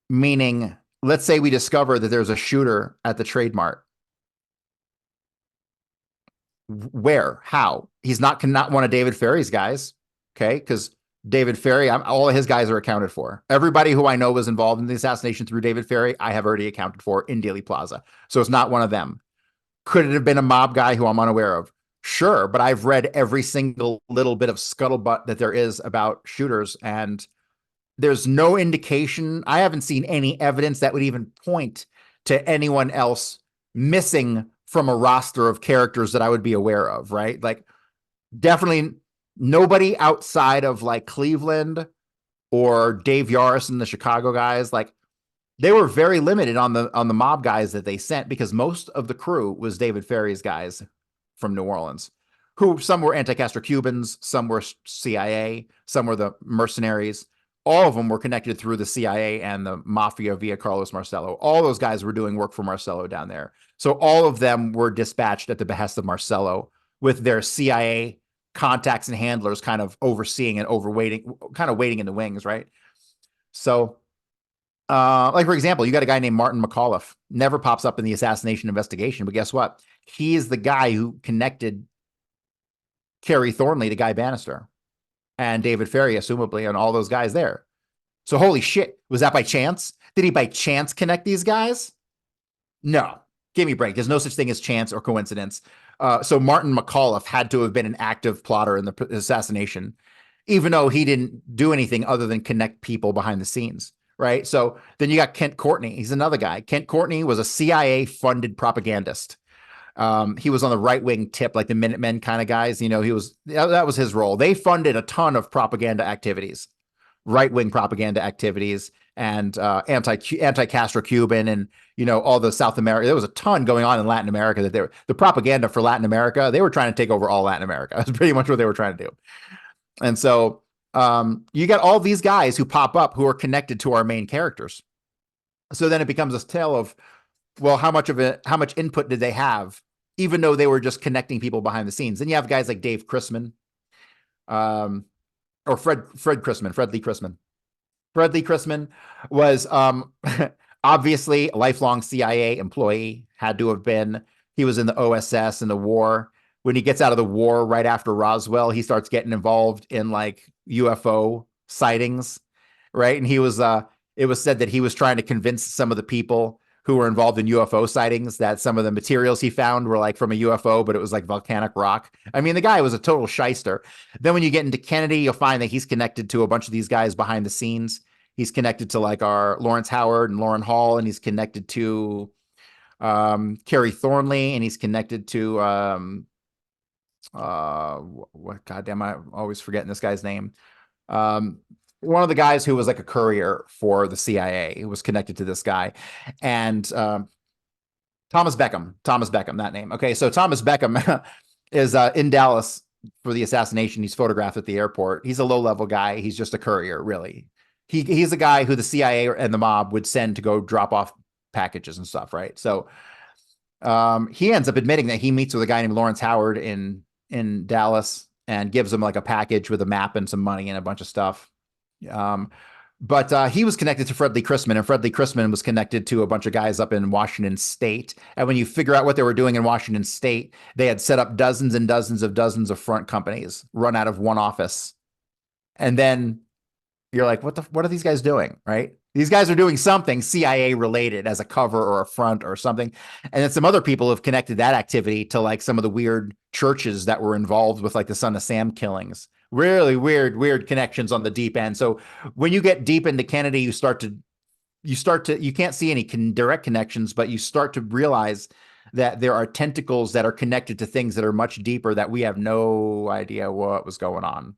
Meaning, let's say we discover that there's a shooter at the Trade Mart. Where? How? He's not one of David Ferry's guys, okay? Because David Ferry, all of his guys are accounted for. Everybody who I know was involved in the assassination through David Ferry, I have already accounted for in Dealey Plaza. So it's not one of them. Could it have been a mob guy who I'm unaware of? Sure, but I've read every single little bit of scuttlebutt that there is about shooters, and there's no indication. I haven't seen any evidence that would even point to anyone else missing from a roster of characters that I would be aware of, right? Like, definitely nobody outside of like Cleveland or Dave Yaris and the Chicago guys. Like, they were very limited on the mob guys that they sent because most of the crew was David Ferry's guys from New Orleans, who some were anti-Castro Cubans, some were CIA, some were the mercenaries. All of them were connected through the CIA and the Mafia via Carlos Marcello. All those guys were doing work for Marcello down there. So all of them were dispatched at the behest of Marcello with their CIA contacts and handlers kind of overseeing and kind of waiting in the wings, right? So, like, for example, you got a guy named Martin McAuliffe, never pops up in the assassination investigation, but guess what? He is the guy who connected Kerry Thornley to Guy Bannister and David Ferry, assumably, and all those guys there. So holy shit, was that by chance? Did he by chance connect these guys? No. Give me a break. There's no such thing as chance or coincidence. So Martin McAuliffe had to have been an active plotter in the assassination, even though he didn't do anything other than connect people behind the scenes, right? So then you got Kent Courtney. He's another guy. Kent Courtney was a CIA-funded propagandist. He was on the right-wing tip, like the Minutemen kind of guys. He was, that was his role. They funded a ton of propaganda activities, right-wing propaganda activities, and anti-Castro Cuban, and all the South America. There was a ton going on in Latin America that the propaganda for Latin America, they were trying to take over all Latin America. That's pretty much what they were trying to do. And so you got all these guys who pop up who are connected to our main characters. So then it becomes a tale of, well, how much input did they have, even though they were just connecting people behind the scenes? Then you have guys like Dave Chrisman, or Fred Lee Chrisman. Fred Lee Chrisman was, obviously a lifelong CIA employee, had to have been. He was in the OSS in the war. When he gets out of the war right after Roswell, he starts getting involved in like UFO sightings, right? And it was said that he was trying to convince some of the people who were involved in UFO sightings that some of the materials he found were like from a UFO, but it was like volcanic rock. I mean, the guy was a total shyster. Then when you get into Kennedy, you'll find that he's connected to a bunch of these guys behind the scenes. He's connected to like our Lawrence Howard and Lauren Hall, and he's connected to Kerry Thornley, and he's connected to what goddamn, I'm always forgetting this guy's name. Um, one of the guys who was like a courier for the CIA who was connected to this guy, and Thomas Beckham, that name. Okay, so Thomas Beckham is in Dallas for the assassination. He's photographed at the airport. He's a low-level guy. He's just a courier, really. He's a guy who the CIA and the mob would send to go drop off packages and stuff, right? So he ends up admitting that he meets with a guy named Lawrence Howard in Dallas and gives him like a package with a map and some money and a bunch of stuff. But he was connected to Fred Lee Chrisman, and Fred Lee Chrisman was connected to a bunch of guys up in Washington State. And when you figure out what they were doing in Washington State, they had set up dozens and dozens of front companies run out of one office. And then you're like, what are these guys doing? Right? These guys are doing something CIA related as a cover or a front or something. And then some other people have connected that activity to like some of the weird churches that were involved with like the Son of Sam killings. Really weird connections on the deep end. So when you get deep into Kennedy, you can't see any direct connections, but you start to realize that there are tentacles that are connected to things that are much deeper that we have no idea what was going on.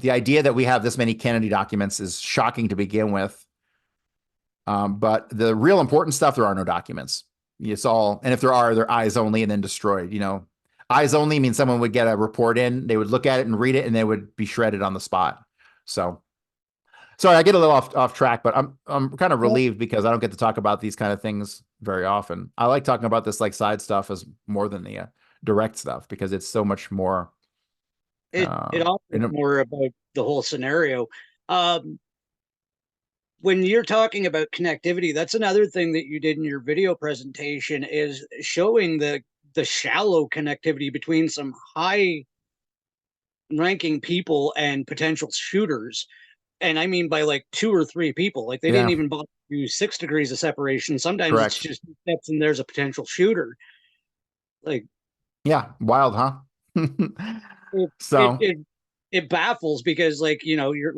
The idea that we have this many Kennedy documents is shocking to begin with. But the real important stuff, there are no documents. It's all, and if there are, they're eyes only and then destroyed. Eyes only means someone would get a report in, they would look at it and read it, and they would be shredded on the spot. So, sorry, I get a little off track, but I'm kind of relieved because I don't get to talk about these kind of things very often. I like talking about this like side stuff as more than the direct stuff because it's so much more. It offers more about the whole scenario. When you're talking about connectivity, that's another thing that you did in your video presentation is showing the shallow connectivity between some high ranking people and potential shooters. And I mean by like 2 or 3 people. Like they didn't even bother to do 6 degrees of separation. Sometimes Correct. it's just steps and there's a potential shooter. Like, yeah, wild, huh? it baffles because like you're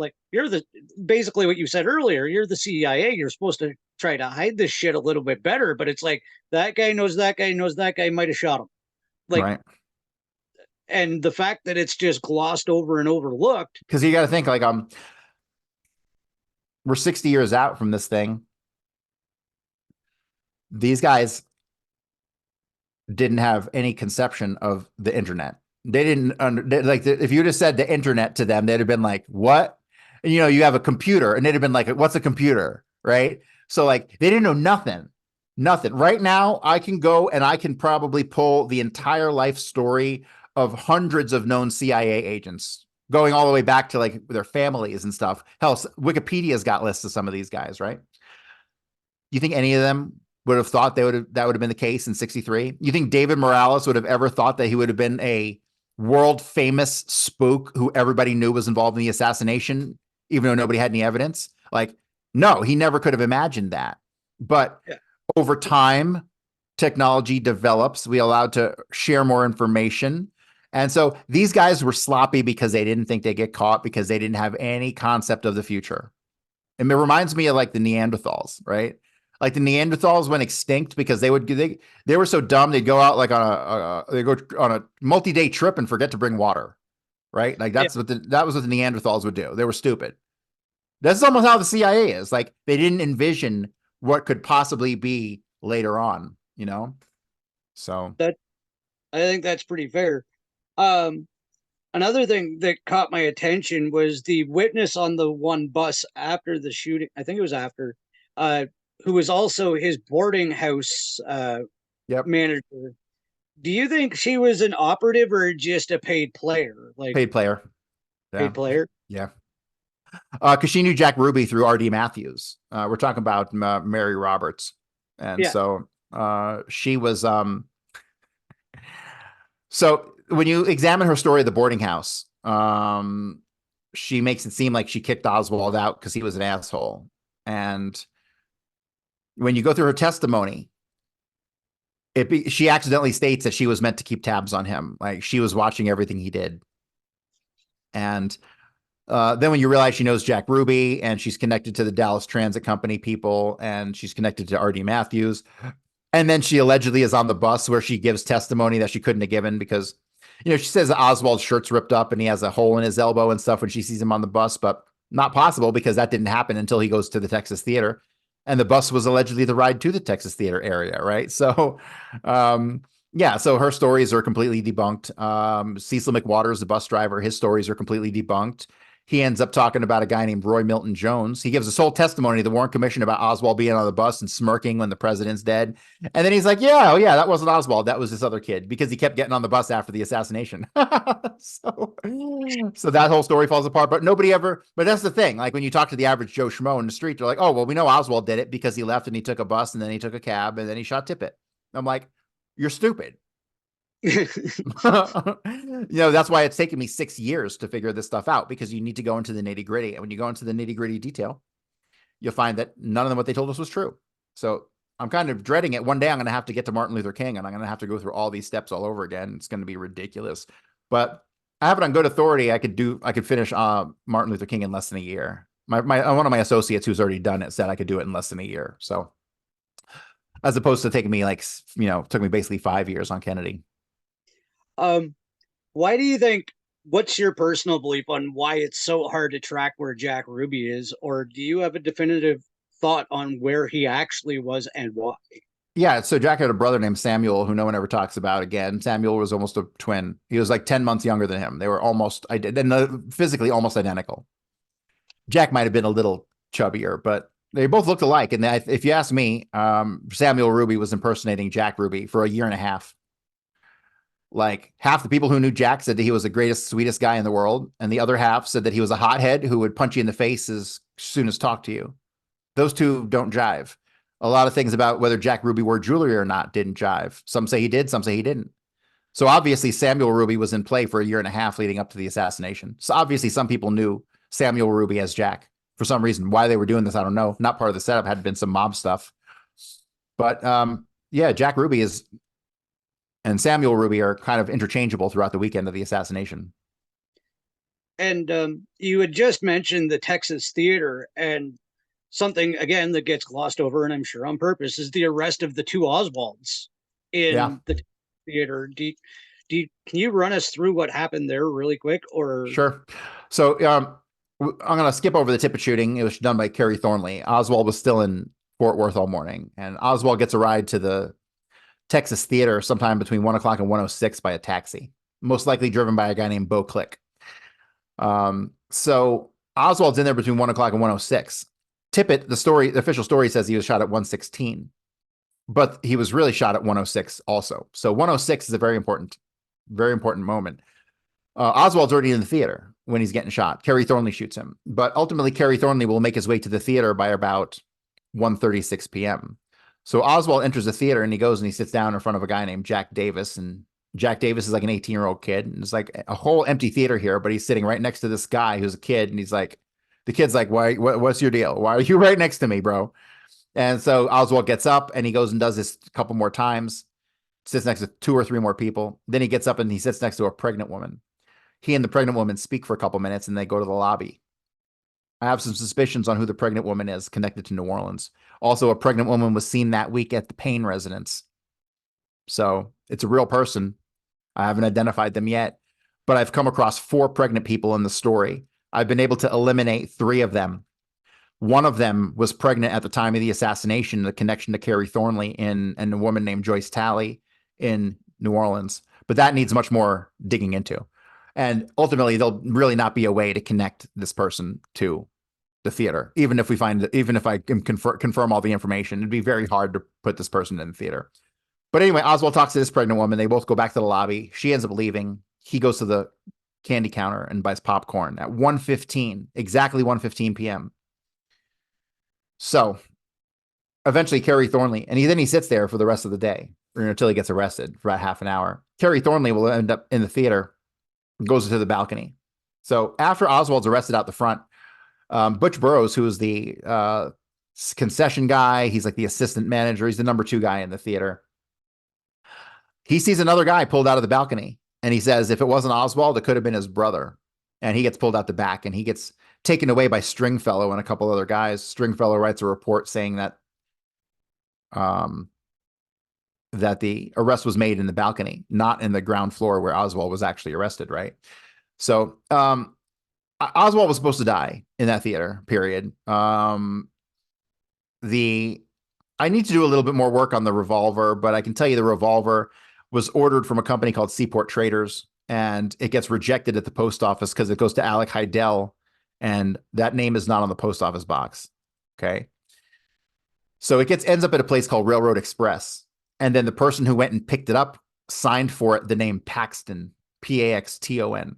the basically what you said earlier, you're the CIA, you're supposed to try to hide this shit a little bit better, but it's like that guy knows that guy might have shot him, like right. And the fact that it's just glossed over and overlooked, because you got to think like we're 60 years out from this thing. These guys didn't have any conception of the internet. They didn't if you just said the internet to them, they'd have been like, what? And, you have a computer, and they'd have been like, what's a computer? Right. So like they didn't know nothing. Right now, I can go and I can probably pull the entire life story of hundreds of known CIA agents going all the way back to like their families and stuff. Hell, Wikipedia's got lists of some of these guys, right? You think any of them would have thought that would have been the case in 63? You think David Morales would have ever thought that he would have been a world famous spook who everybody knew was involved in the assassination, even though nobody had any evidence? Like, no, he never could have imagined that. But over time, technology develops. We allowed to share more information. And so these guys were sloppy because they didn't think they'd get caught because they didn't have any concept of the future. And it reminds me of like the Neanderthals, right? Like the Neanderthals went extinct because they were so dumb they'd go out like they go on a multi-day trip and forget to bring water, right? Like that was what the Neanderthals would do. They were stupid. That's almost how the CIA is. Like they didn't envision what could possibly be later on, So that I think that's pretty fair. Another thing that caught my attention was the witness on the one bus after the shooting. I think it was after, who was also his boarding house manager. Do you think she was an operative or just a paid player? Like paid player. paid player? Yeah. Because she knew Jack Ruby through R.D. Matthews. We're talking about Mary Roberts. And Yeah. so she was so when you examine her story at the boarding house, she makes it seem like she kicked Oswald out because he was an asshole. And when you go through her testimony, she accidentally states that she was meant to keep tabs on him. Like she was watching everything he did. And then when you realize she knows Jack Ruby and she's connected to the Dallas Transit Company people and she's connected to R.D. Matthews, and then she allegedly is on the bus where she gives testimony that she couldn't have given because, she says that Oswald's shirt's ripped up and he has a hole in his elbow and stuff when she sees him on the bus, but not possible because that didn't happen until he goes to the Texas Theater. And the bus was allegedly the ride to the Texas Theater area, right? So, yeah, so her stories are completely debunked. Cecil McWaters, the bus driver, his stories are completely debunked. He ends up talking about a guy named Roy Milton Jones. He gives his whole testimony to the Warren Commission about Oswald being on the bus and smirking when the president's dead. And then he's like, yeah, oh yeah, that wasn't Oswald. That was this other kid because he kept getting on the bus after the assassination. so that whole story falls apart, but but that's the thing. Like when you talk to the average Joe Schmo in the street, they're like, oh, well, we know Oswald did it because he left and he took a bus and then he took a cab and then he shot Tippit. I'm like, you're stupid. That's why it's taken me 6 years to figure this stuff out because you need to go into the nitty gritty. And when you go into the nitty gritty detail, you'll find that none of them, what they told us was true. So I'm kind of dreading it. One day I'm going to have to get to Martin Luther King and I'm going to have to go through all these steps all over again. It's going to be ridiculous, but I have it on good authority. I could finish Martin Luther King in less than a year. One of my associates who's already done it said I could do it in less than a year. So as opposed to taking me took me basically 5 years on Kennedy. Why do you think, what's your personal belief on why it's so hard to track where Jack Ruby is? Or do you have a definitive thought on where he actually was and why? Yeah, so Jack had a brother named Samuel who no one ever talks about again. Samuel was almost a twin. He was like 10 months younger than him. They were almost, physically almost identical. Jack might have been a little chubbier, but they both looked alike. And if you ask me, Samuel Ruby was impersonating Jack Ruby for a year and a half. Like half the people who knew Jack said that he was the greatest, sweetest guy in the world. And the other half said that he was a hothead who would punch you in the face as soon as talk to you. Those two don't jive. A lot of things about whether Jack Ruby wore jewelry or not didn't jive. Some say he did, some say he didn't. So obviously Samuel Ruby was in play for a year and a half leading up to the assassination. So obviously some people knew Samuel Ruby as Jack for some reason. Why they were doing this, I don't know. Not part of the setup, had been some mob stuff. But yeah, Jack Ruby and Samuel Ruby are kind of interchangeable throughout the weekend of the assassination. And you had just mentioned the Texas Theater, and something again that gets glossed over, and I'm sure on purpose, is the arrest of the two Oswalds in the theater. Can you run us through what happened there really quick? Or sure. So I'm going to skip over the Tippit shooting. It was done by Kerry Thornley. Oswald was still in Fort Worth all morning, and Oswald gets a ride to the Texas Theater sometime between 1 o'clock and 1:06 by a taxi, most likely driven by a guy named Bo Click. So Oswald's in there between 1 o'clock and 1:06. Tippit, the official story says he was shot at 1:16, but he was really shot at 1:06 also. So 1:06 is a very important moment. Oswald's already in the theater when he's getting shot. Kerry Thornley shoots him, but ultimately Kerry Thornley will make his way to the theater by about 1:36 p.m. So Oswald enters the theater and he goes and he sits down in front of a guy named Jack Davis. And Jack Davis is like an 18-year-old kid. And it's like a whole empty theater here, but he's sitting right next to this guy who's a kid. And he's like, the kid's like, what's your deal? Why are you right next to me, bro? And so Oswald gets up and he goes and does this a couple more times, sits next to 2 or 3 more people. Then he gets up and he sits next to a pregnant woman. He and the pregnant woman speak for a couple minutes and they go to the lobby. I have some suspicions on who the pregnant woman is connected to New Orleans. Also, a pregnant woman was seen that week at the Payne residence. So it's a real person. I haven't identified them yet, but I've come across 4 pregnant people in the story. I've been able to eliminate 3 of them. One of them was pregnant at the time of the assassination, the connection to Kerry Thornley and a woman named Joyce Talley in New Orleans. But that needs much more digging into. And ultimately, there'll really not be a way to connect this person to the theater. Even if I can confirm all the information, it'd be very hard to put this person in the theater. But anyway, Oswald talks to this pregnant woman. They both go back to the lobby. She ends up leaving. He goes to the candy counter and buys popcorn at 1:15, exactly 1:15 p.m. So eventually Kerry Thornley, and then he sits there for the rest of the day until he gets arrested for about half an hour. Kerry Thornley will end up in the theater, goes to the balcony. So after Oswald's arrested out the front, Butch Burroughs, who is the concession guy, he's like the assistant manager, he's the number 2 guy in the theater. He sees another guy pulled out of the balcony, and he says, if it wasn't Oswald, it could have been his brother. And he gets pulled out the back, and he gets taken away by Stringfellow and a couple other guys. Stringfellow writes a report saying that that the arrest was made in the balcony, not in the ground floor where Oswald was actually arrested, right? So Oswald was supposed to die in that theater, period. I need to do a little bit more work on the revolver, but I can tell you the revolver was ordered from a company called Seaport Traders, and it gets rejected at the post office because it goes to Alec Heidel, and that name is not on the post office box. Okay. So it ends up at a place called Railroad Express. And then the person who went and picked it up signed for it the name Paxton, Paxton.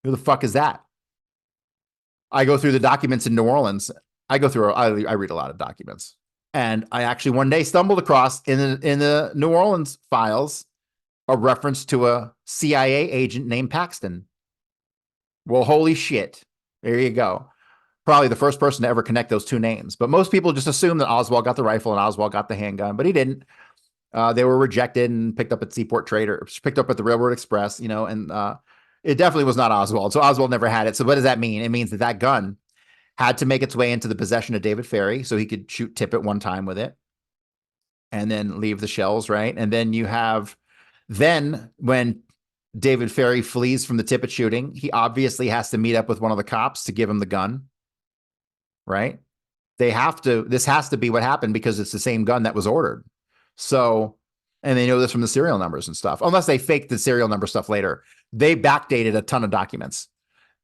Who the fuck is that? I go through the documents in New Orleans. I read a lot of documents. And I actually one day stumbled across in the New Orleans files a reference to a CIA agent named Paxton. Well, holy shit. There you go. Probably the first person to ever connect those 2 names. But most people just assume that Oswald got the rifle and Oswald got the handgun, but he didn't. They were rejected and picked up at Seaport Trader, picked up at the Railroad Express, and it definitely was not Oswald. So Oswald never had it. So what does that mean? It means that gun had to make its way into the possession of David Ferry so he could shoot Tippit one time with it and then leave the shells, right? And then when David Ferry flees from the Tippit shooting, he obviously has to meet up with one of the cops to give him the gun, right? This has to be what happened because it's the same gun that was ordered. So, and they know this from the serial numbers and stuff, unless they faked the serial number stuff later. They backdated a ton of documents.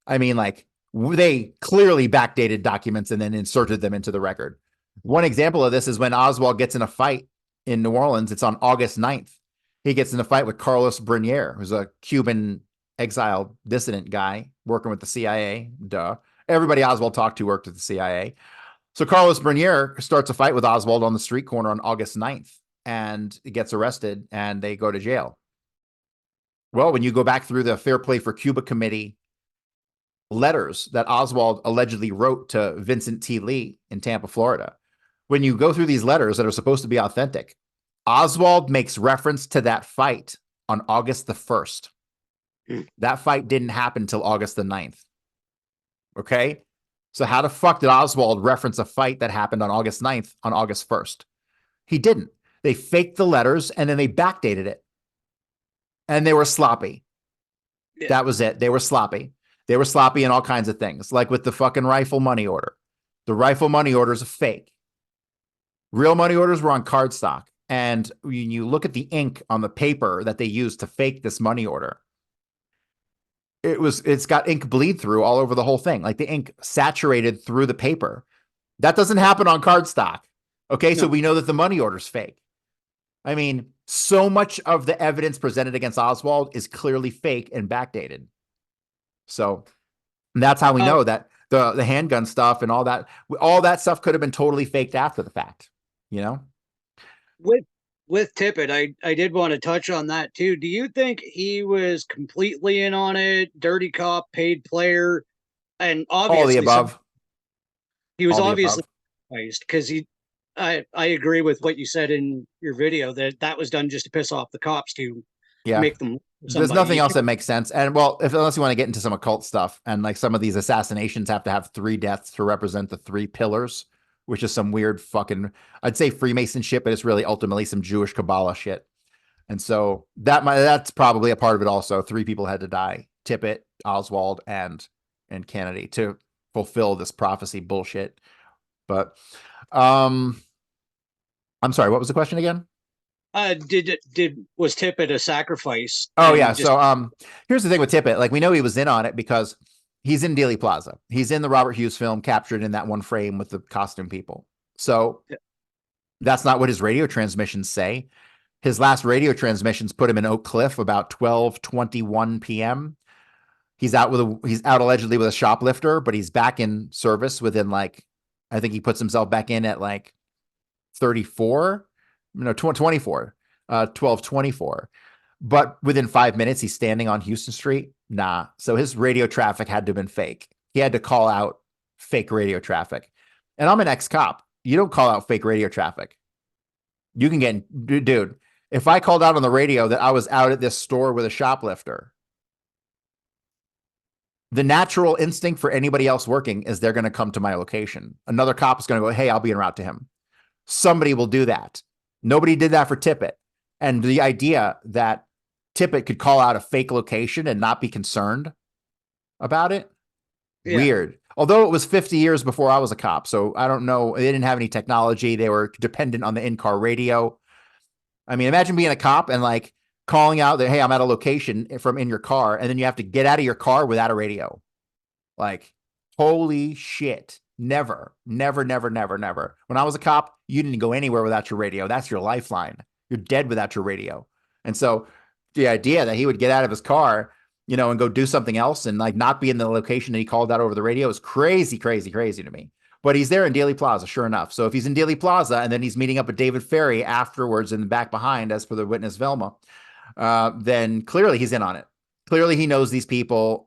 I mean, like, they clearly backdated documents and then inserted them into the record. One example of this is when Oswald gets in a fight in New Orleans. It's on August 9th. He gets in a fight with Carlos Bernier, who's a Cuban exiled dissident guy working with the CIA. Duh. Everybody Oswald talked to worked at the CIA. So Carlos Bernier starts a fight with Oswald on the street corner on August 9th, and he gets arrested, and they go to jail. Well, when you go back through the Fair Play for Cuba Committee letters that Oswald allegedly wrote to Vincent T. Lee in Tampa, Florida, when you go through these letters that are supposed to be authentic, Oswald makes reference to that fight on August the 1st. That fight didn't happen till August the 9th. Okay? So how the fuck did Oswald reference a fight that happened on August 9th on August 1st? He didn't. They faked the letters and then they backdated it. And they were sloppy. Yeah. That was it. They were sloppy. They were sloppy in all kinds of things, like with the fucking rifle money order. The rifle money order is a fake. Real money orders were on cardstock. And when you look at the ink on the paper that they used to fake this money order, it's got ink bleed through all over the whole thing. Like the ink saturated through the paper. That doesn't happen on cardstock. Okay. No. So we know that the money order's fake. I mean, so much of the evidence presented against Oswald is clearly fake and backdated. So that's how we know that the handgun stuff and all that stuff could have been totally faked after the fact, With Tippit, I did want to touch on that too. Do you think he was completely in on it? Dirty cop, paid player, and obviously all the above. He was obviously because I agree with what you said in your video that was done just to piss off the cops to make them. There's nothing else that makes sense. And well, unless you want to get into some occult stuff, and like some of these assassinations have to have 3 deaths to represent the 3 pillars, which is some weird fucking, I'd say Freemason shit, but it's really ultimately some Jewish Kabbalah shit. And so that's probably a part of it also. 3 people had to die: Tippit, Oswald, and Kennedy, to fulfill this prophecy bullshit. But I'm sorry, what was the question again? Was Tippit a sacrifice? Oh yeah. So here's the thing with Tippit. Like, we know he was in on it because he's in Dealey Plaza. He's in the Robert Hughes film, captured in that one frame with the costume people. So that's not what his radio transmissions say. His last radio transmissions put him in Oak Cliff about 12:21 p.m. he's out allegedly with a shoplifter, but he's back in service within like, I think he puts himself back in at like 34, 24, 12:24. But within 5 minutes, he's standing on Houston Street. Nah. So his radio traffic had to have been fake. He had to call out fake radio traffic. And I'm an ex-cop. You don't call out fake radio traffic. You can get, dude, if I called out on the radio that I was out at this store with a shoplifter, the natural instinct for anybody else working is they're going to come to my location. Another cop is going to go, hey, I'll be en route to him. Somebody will do that. Nobody did that for Tippett. And the idea that Tippett could call out a fake location and not be concerned about it, weird. Although it was 50 years before I was a cop, so I don't know. They didn't have any technology. They were dependent on the in-car radio. I mean, imagine being a cop and like calling out that, hey, I'm at a location from in your car, and then you have to get out of your car without a radio. Like, holy shit. Never, never, never, never, never. When I was a cop, you didn't go anywhere without your radio. That's your lifeline. You're dead without your radio. And so the idea that he would get out of his car, and go do something else and like not be in the location that he called out over the radio is crazy, crazy, crazy to me. But he's there in Dealey Plaza, sure enough. So if he's in Dealey Plaza and then he's meeting up with David Ferry afterwards in the back behind, as per the witness Velma, then clearly he's in on it. Clearly he knows these people.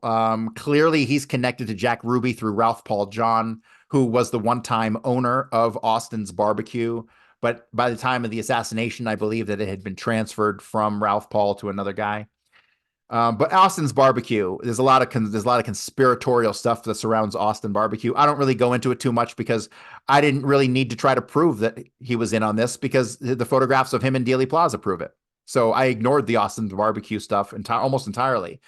Clearly he's connected to Jack Ruby through Ralph Paul John, who was the one-time owner of Austin's Barbecue. But by the time of the assassination, I believe that it had been transferred from Ralph Paul to another guy. But Austin's Barbecue, there's a lot of conspiratorial stuff that surrounds Austin Barbecue. I don't really go into it too much because I didn't really need to try to prove that he was in on this because the photographs of him in Dealey Plaza prove it. So I ignored the Austin Barbecue stuff almost entirely.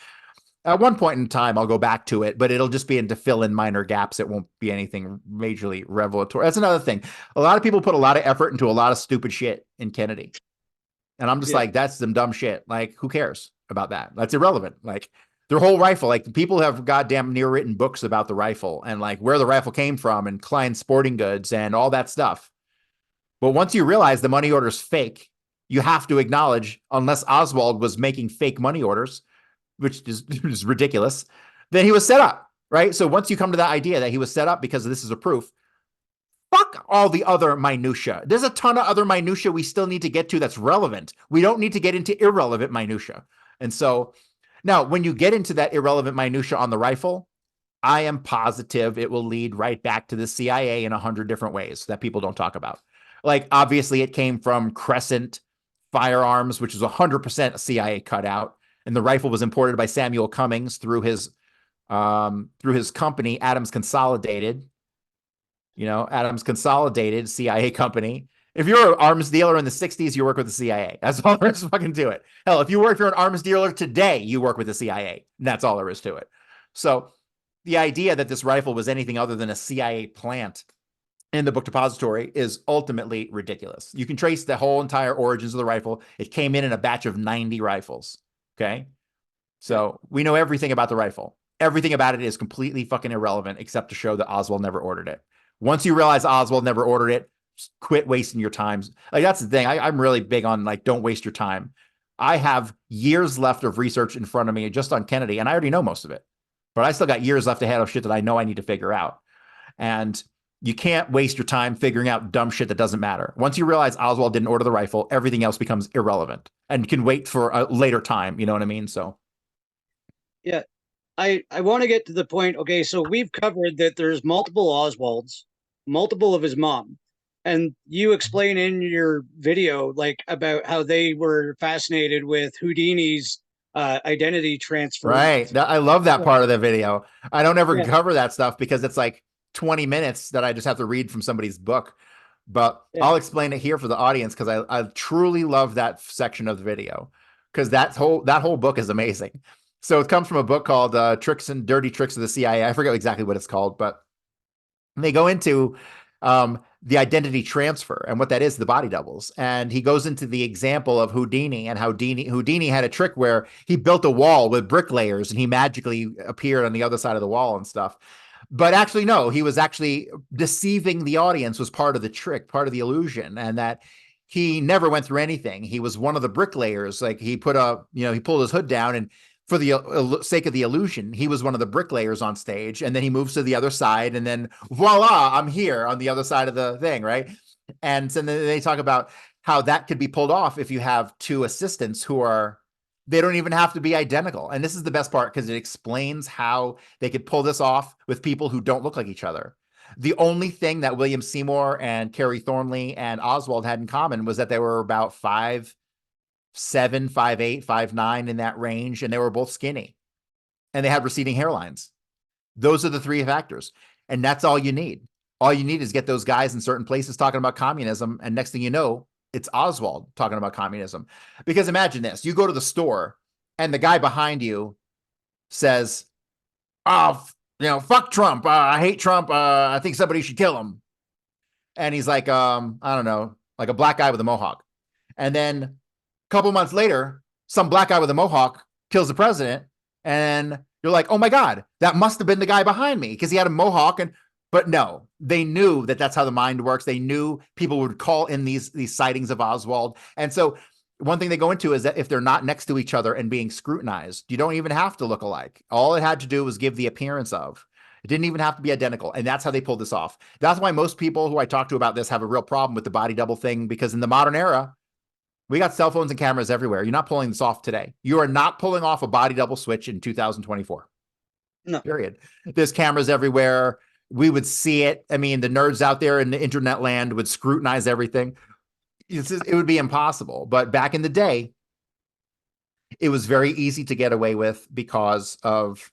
At one point in time, I'll go back to it, but it'll just be to fill in minor gaps. It won't be anything majorly revelatory. That's another thing. A lot of people put a lot of effort into a lot of stupid shit in Kennedy. And I'm just like, that's some dumb shit. Like, who cares about that? That's irrelevant. Like, their whole rifle, like, people have goddamn near written books about the rifle and like where the rifle came from and Klein Sporting Goods and all that stuff. But once you realize the money order's fake, you have to acknowledge, unless Oswald was making fake money orders, which is ridiculous, then he was set up, right? So once you come to that idea that he was set up because this is a proof, fuck all the other minutia. There's a ton of other minutia we still need to get to that's relevant. We don't need to get into irrelevant minutia. And so now when you get into that irrelevant minutia on the rifle, I am positive it will lead right back to the CIA in 100 different ways that people don't talk about. Like, obviously it came from Crescent Firearms, which is 100% a CIA cutout. And the rifle was imported by Samuel Cummings through his company, Adams Consolidated. Adams Consolidated, CIA company. If you're an arms dealer in the 60s, you work with the CIA. That's all there is to fucking do it. Hell, if you're an arms dealer today, you work with the CIA. And that's all there is to it. So the idea that this rifle was anything other than a CIA plant in the book depository is ultimately ridiculous. You can trace the whole entire origins of the rifle. It came in a batch of 90 rifles. Okay. So we know everything about the rifle. Everything about it is completely fucking irrelevant except to show that Oswald never ordered it. Once you realize Oswald never ordered it, quit wasting your time. Like, that's the thing. I'm really big on, like, don't waste your time. I have years left of research in front of me just on Kennedy, and I already know most of it. But I still got years left ahead of shit that I know I need to figure out. And you can't waste your time figuring out dumb shit that doesn't matter. Once you realize Oswald didn't order the rifle, everything else becomes irrelevant and can wait for a later time. You know what I mean? So, yeah, I want to get to the point. Okay, so we've covered that there's multiple Oswalds, multiple of his mom, and you explain in your video like about how they were fascinated with Houdini's identity transfer. right. I love that part of the video. I don't ever Yeah. cover that stuff because it's like 20 minutes that I just have to read from somebody's book. But I'll explain it here for the audience because I truly love that section of the video because that whole book is amazing. So it comes from a book called Tricks and Dirty Tricks of the CIA. I forget exactly what it's called, but they go into the identity transfer and what that is, the body doubles. And he goes into the example of Houdini and how Houdini had a trick where he built a wall with bricklayers and he magically appeared on the other side of the wall and stuff. But actually, no, he was actually deceiving the audience was part of the trick, part of the illusion, and that he never went through anything. He was one of the bricklayers. Like, he pulled his hood down and for the sake of the illusion, he was one of the bricklayers on stage, and then he moves to the other side, and then voila, I'm here on the other side of the thing, right? And so then they talk about how that could be pulled off if you have two assistants who are, they don't even have to be identical. And this is the best part because it explains how they could pull this off with people who don't look like each other. The only thing that William Seymour and Kerry Thornley and Oswald had in common was that they were about 5'7", 5'8", 5'9", in that range, and they were both skinny, and they had receding hairlines. Those are the three factors, and that's all you need. All you need is get those guys in certain places talking about communism, and next thing you know, it's Oswald talking about communism. Because imagine this: you go to the store, and the guy behind you says, "Oh, fuck Trump. I hate Trump. I think somebody should kill him." And he's like, I don't know, like a black guy with a mohawk. And then a couple months later, some black guy with a mohawk kills the president, and you're like, oh my God, that must have been the guy behind me because he had a mohawk. But no, they knew that that's how the mind works. They knew people would call in these sightings of Oswald. And so one thing they go into is that if they're not next to each other and being scrutinized, you don't even have to look alike. All it had to do was give the appearance of. It didn't even have to be identical. And that's how they pulled this off. That's why most people who I talk to about this have a real problem with the body double thing, because in the modern era, we got cell phones and cameras everywhere. You're not pulling this off today. You are not pulling off a body double switch in 2024. No. Period. There's cameras everywhere. We would see it. I mean, the nerds out there in the internet land would scrutinize everything. It would be impossible. But back in the day, it was very easy to get away with because of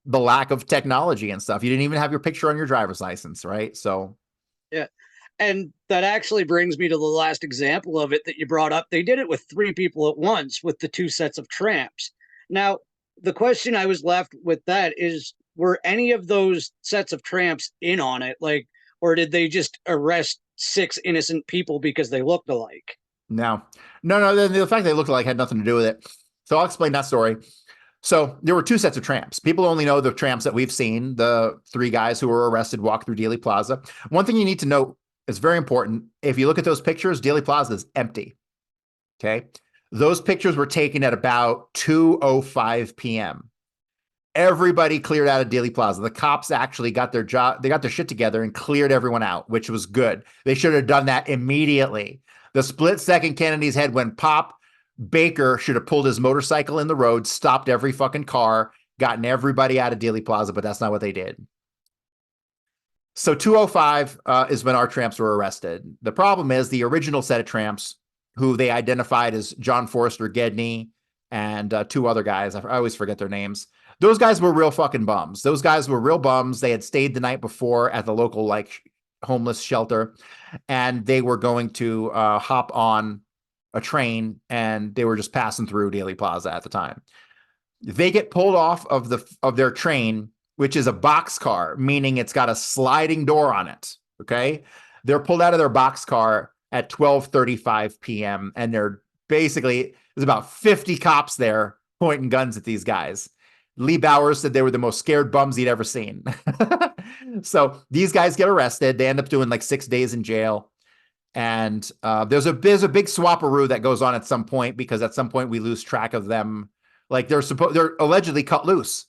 the lack of technology and stuff. You didn't even have your picture on your driver's license, right? So, yeah. And that actually brings me to the last example of it that you brought up. They did it with 3 people at once with the 2 sets of tramps. Now, the question I was left with that is, were any of those sets of tramps in on it? Like, or did they just arrest 6 innocent people because they looked alike? no. The fact they looked alike had nothing to do with it. So I'll explain that story. So there were 2 sets of tramps. People only know the tramps that we've seen, the 3 guys who were arrested walk through Dealey Plaza. One thing you need to note is very important. If you look at those pictures, Dealey Plaza is empty. Okay. Those pictures were taken at about 2:05 p.m. Everybody cleared out of Dealey Plaza. The cops actually got their shit together and cleared everyone out, which was good. They should have done that immediately. The split second Kennedy's head went pop. Baker should have pulled his motorcycle in the road, stopped every fucking car, gotten everybody out of Dealey Plaza, but that's not what they did. So 2:05 is when our tramps were arrested. The problem is the original set of tramps, who they identified as John Forrester Gedney and 2 other guys, I always forget their names. Those guys were real fucking bums. Those guys were real bums. They had stayed the night before at the local homeless shelter, and they were going to hop on a train, and they were just passing through Dealey Plaza at the time. They get pulled off of their train, which is a boxcar, meaning it's got a sliding door on it. Okay. They're pulled out of their boxcar at 12:35 p.m. And there's about 50 cops there pointing guns at these guys. Lee Bowers said they were the most scared bums he'd ever seen. So these guys get arrested. They end up doing like 6 days in jail. And there's a big swapperoo that goes on at some point, because at some point we lose track of them. Like they're allegedly cut loose.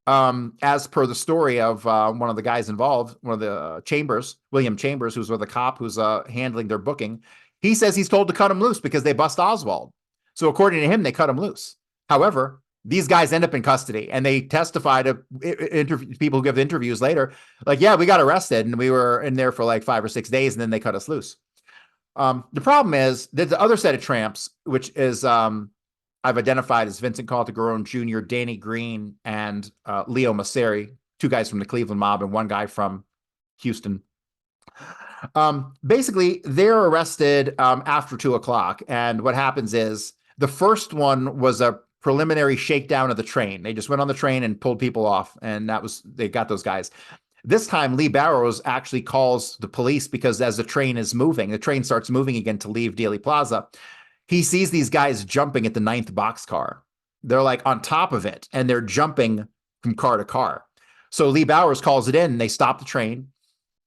As per the story of one of the guys involved, one of the William Chambers, who's with a cop who's handling their booking. He says he's told to cut him loose because they bust Oswald. So according to him, they cut him loose. However, these guys end up in custody, and they testify to people who give interviews later. Like, yeah, we got arrested and we were in there for like 5 or 6 days, and then they cut us loose. The problem is that the other set of tramps, which is I've identified as Vincent Caltagirone Jr., Danny Green, and Leo Masseri, 2 guys from the Cleveland mob and 1 guy from Houston. Basically, they're arrested after 2:00. And what happens is the first one was a preliminary shakedown of the train. They just went on the train and pulled people off, and they got those guys. This time, Lee Barrows actually calls the police because as the train starts moving again to leave Dealey Plaza. He sees these guys jumping at the 9th boxcar. They're like on top of it, and they're jumping from car to car. So Lee Bowers calls it in, and they stop the train,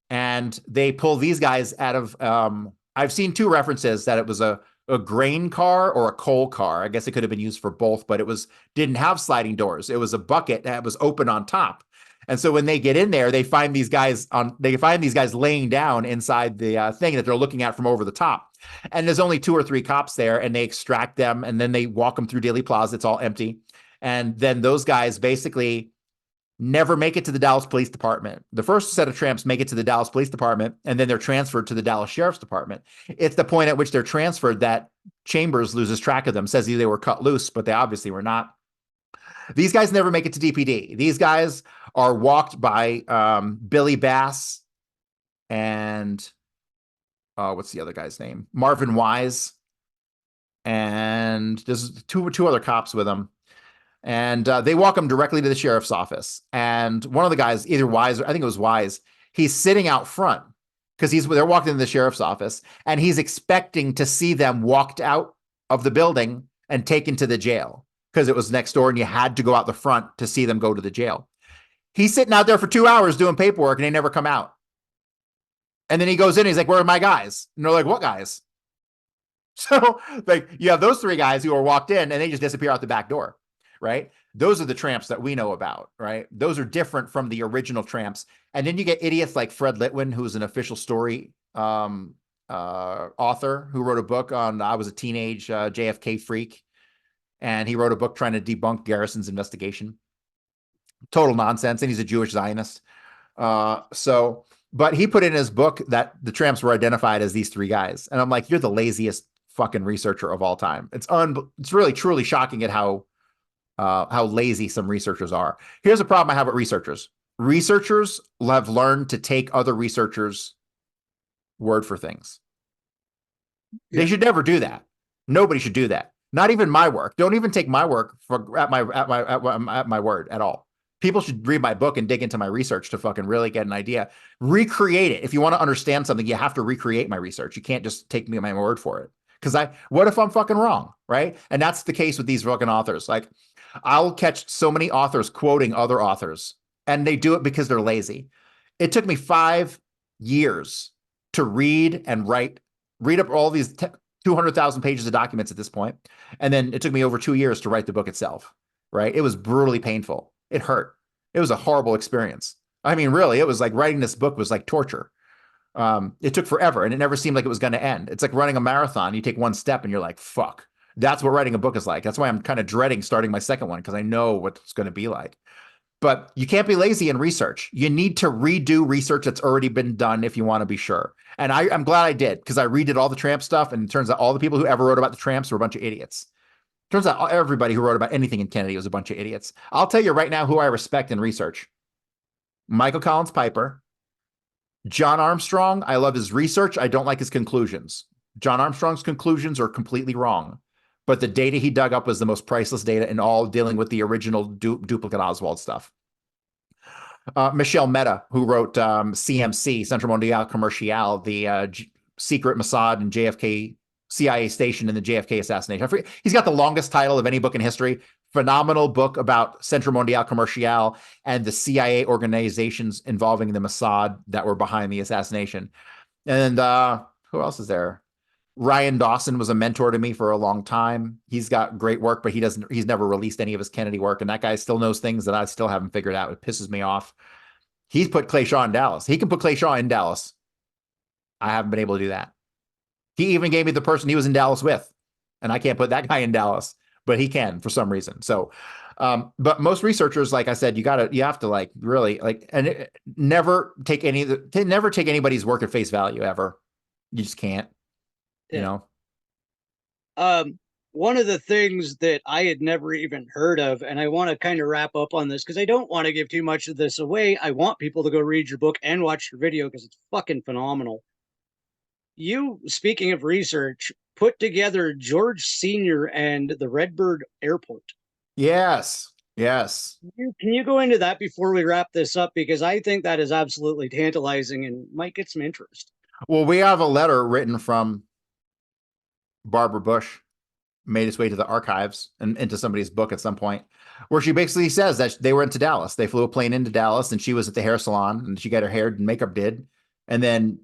and they pull these guys out of, I've seen 2 references that it was a a grain car or a coal car. I guess it could have been used for both, but didn't have sliding doors. It was a bucket that was open on top. And so when they get in there, they find these guys laying down inside the thing that they're looking at from over the top. And there's only 2 or 3 cops there, and they extract them, and then they walk them through Dealey Plaza. It's all empty. And then those guys basically never make it to the Dallas Police Department. The first set of tramps make it to the Dallas Police Department, and then they're transferred to the Dallas Sheriff's Department. It's the point at which they're transferred that Chambers loses track of them, says they were cut loose, but they obviously were not. These guys never make it to DPD. These guys are walked by Billy Bass and what's the other guy's name? Marvin Wise. And there's two other cops with them. And they walk him directly to the sheriff's office. And one of the guys, either Wise or I think it was Wise, he's sitting out front because they're walking into the sheriff's office, and he's expecting to see them walked out of the building and taken to the jail because it was next door and you had to go out the front to see them go to the jail. He's sitting out there for 2 hours doing paperwork and they never come out. And then he goes in and he's like, where are my guys? And they're like, what guys? So like you have those 3 guys who are walked in and they just disappear out the back door, right? Those are the tramps that we know about, right? Those are different from the original tramps. And then you get idiots like Fred Litwin, who's an official story author who wrote a book on I was a teenage JFK freak. And he wrote a book trying to debunk Garrison's investigation. Total nonsense. And he's a Jewish Zionist. But he put in his book that the tramps were identified as these 3 guys. And I'm like, you're the laziest fucking researcher of all time. It's really truly shocking at how lazy some researchers are. Here's a problem I have with researchers. Researchers have learned to take other researchers' word for things. Yeah. They should never do that. Nobody should do that. Not even my work. Don't even take my work at my word at all. People should read my book and dig into my research to fucking really get an idea. Recreate it. If you want to understand something, you have to recreate my research. You can't just take me at my word for it. Because what if I'm fucking wrong, right? And that's the case with these fucking authors. Like, I'll catch so many authors quoting other authors, and they do it because they're lazy. It took me 5 years to read up all these 200,000 pages of documents at this point. And then it took me over 2 years to write the book itself, right? It was brutally painful. It hurt. It was a horrible experience. I mean, really, it was like writing this book was like torture. It took forever and it never seemed like it was going to end. It's like running a marathon. You take one step and you're like, fuck. That's what writing a book is like. That's why I'm kind of dreading starting my second one, because I know what it's going to be like. But you can't be lazy in research. You need to redo research that's already been done if you want to be sure. And I'm glad I did, because I redid all the tramp stuff, and it turns out all the people who ever wrote about the tramps were a bunch of idiots. Turns out everybody who wrote about anything in Kennedy was a bunch of idiots. I'll tell you right now who I respect in research. Michael Collins Piper. John Armstrong, I love his research. I don't like his conclusions. John Armstrong's conclusions are completely wrong, but the data he dug up was the most priceless data in all dealing with the original duplicate Oswald stuff. Michelle Mehta, who wrote CMC, Central Mondial Commercial, the secret Mossad and JFK CIA station in the JFK assassination. He's got the longest title of any book in history. Phenomenal book about Central Mondial Commercial and the CIA organizations involving the Mossad that were behind the assassination. And who else is there? Ryan Dawson was a mentor to me for a long time. He's got great work, but he's never released any of his Kennedy work. And that guy still knows things that I still haven't figured out. It pisses me off. He's put Clay Shaw in Dallas. He can put Clay Shaw in Dallas. I haven't been able to do that. He even gave me the person he was in Dallas with, and I can't put that guy in Dallas, but he can for some reason. So, but most researchers, like I said, you have to like really like, and never take anybody's work at face value ever. You just can't, you know? One of the things that I had never even heard of, and I want to kind of wrap up on this because I don't want to give too much of this away. I want people to go read your book and watch your video because it's fucking phenomenal. You, speaking of research, put together George Sr. and the Redbird Airport. Yes. Yes. Can you go into that before we wrap this up? Because I think that is absolutely tantalizing and might get some interest. Well, we have a letter written from Barbara Bush, made its way to the archives and into somebody's book at some point, where she basically says that they went to Dallas. They flew a plane into Dallas and she was at the hair salon and she got her hair and makeup did. And then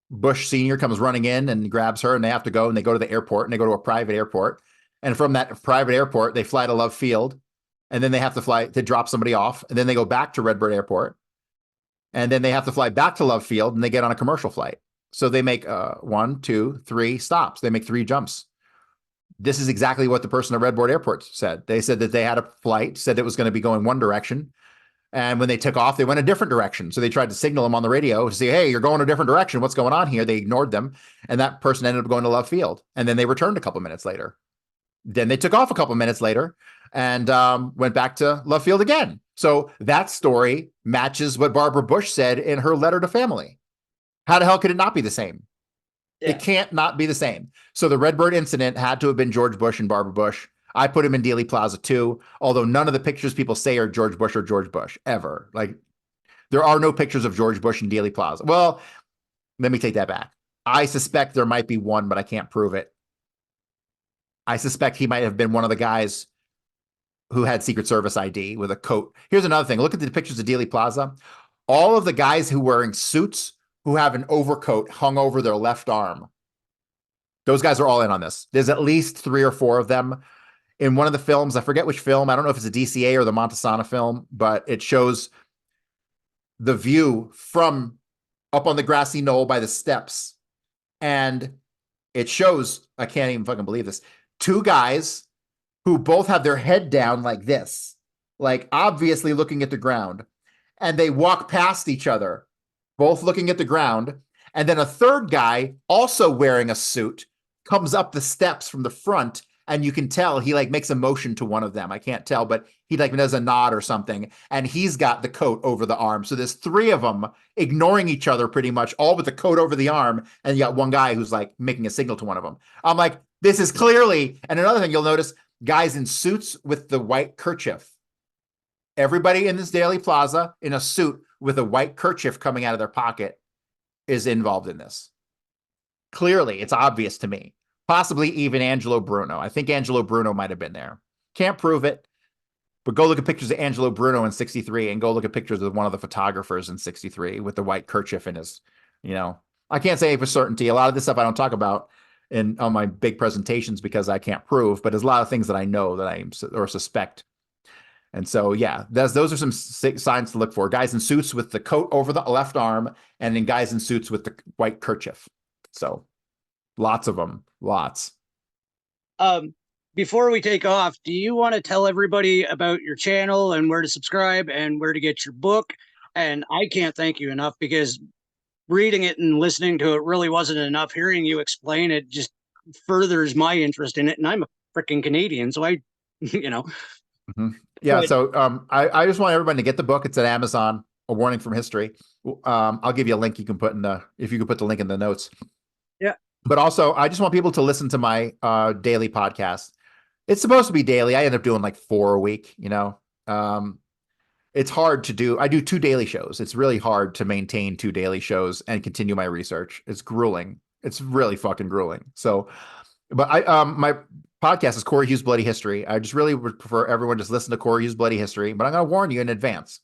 Bush Sr. comes running in and grabs her, and they have to go, and they go to the airport, and they go to a private airport. And from that private airport, they fly to Love Field, and then they have to fly to drop somebody off, and then they go back to Redbird Airport, and then they have to fly back to Love Field, and they get on a commercial flight. So they make 1, 2, 3 stops. They make 3 jumps. This is exactly what the person at Redbird Airport said. They said that they had a flight, said it was going to be going one direction. And when they took off, they went a different direction. So they tried to signal them on the radio to say, hey, you're going a different direction. What's going on here? They ignored them. And that person ended up going to Love Field. And then they returned a couple minutes later. Then they took off a couple minutes later and went back to Love Field again. So that story matches what Barbara Bush said in her letter to family. How the hell could it not be the same? Yeah. It can't not be the same. So the Redbird incident had to have been George Bush and Barbara Bush. I put him in Dealey Plaza too, although none of the pictures people say are George Bush or George Bush ever. Like, there are no pictures of George Bush in Dealey Plaza. Well, let me take that back. I suspect there might be one, but I can't prove it. I suspect he might have been one of the guys who had Secret Service ID with a coat. Here's another thing. Look at the pictures of Dealey Plaza. All of the guys who are wearing suits who have an overcoat hung over their left arm, those guys are all in on this. There's at least 3 or 4 of them. In one of the films, I forget which film, I don't know if it's a DCA or the Montesana film, but it shows the view from up on the grassy knoll by the steps. And it shows, I can't even fucking believe this, 2 guys who both have their head down like this, like obviously looking at the ground. And they walk past each other, both looking at the ground. And then a third guy, also wearing a suit, comes up the steps from the front. And you can tell he like makes a motion to one of them. I can't tell, but he like does a nod or something. And he's got the coat over the arm. So there's 3 of them ignoring each other pretty much, all with the coat over the arm. And you got one guy who's like making a signal to one of them. I'm like, this is clearly. And another thing you'll notice, guys in suits with the white kerchief. Everybody in this Dealey Plaza in a suit with a white kerchief coming out of their pocket is involved in this. Clearly, it's obvious to me. Possibly even Angelo Bruno. I think Angelo Bruno might have been there. Can't prove it, but go look at pictures of Angelo Bruno in 63 and go look at pictures of one of the photographers in 63 with the white kerchief in his, I can't say for certainty. A lot of this stuff I don't talk about on my big presentations because I can't prove, but there's a lot of things that I know that I or suspect. And so, yeah, those are some signs to look for. Guys in suits with the coat over the left arm and then guys in suits with the white kerchief. So lots of them. Lots. Before we take off, do you want to tell everybody about your channel and where to subscribe and where to get your book? And I can't thank you enough because reading it and listening to it really wasn't enough. Hearing you explain it just furthers my interest in it. And I'm a freaking Canadian, so I, Mm-hmm. Yeah. But, so I just want everybody to get the book. It's at Amazon, A Warning from History. I'll give you a link you can put if you could put the link in the notes. Yeah. But also, I just want people to listen to my daily podcast. It's supposed to be daily. I end up doing like 4 a week, It's hard to do. I do 2 daily shows. It's really hard to maintain 2 daily shows and continue my research. It's grueling. It's really fucking grueling. So, but my podcast is Corey Hughes Bloody History. I just really would prefer everyone just listen to Corey Hughes Bloody History, but I'm going to warn you in advance.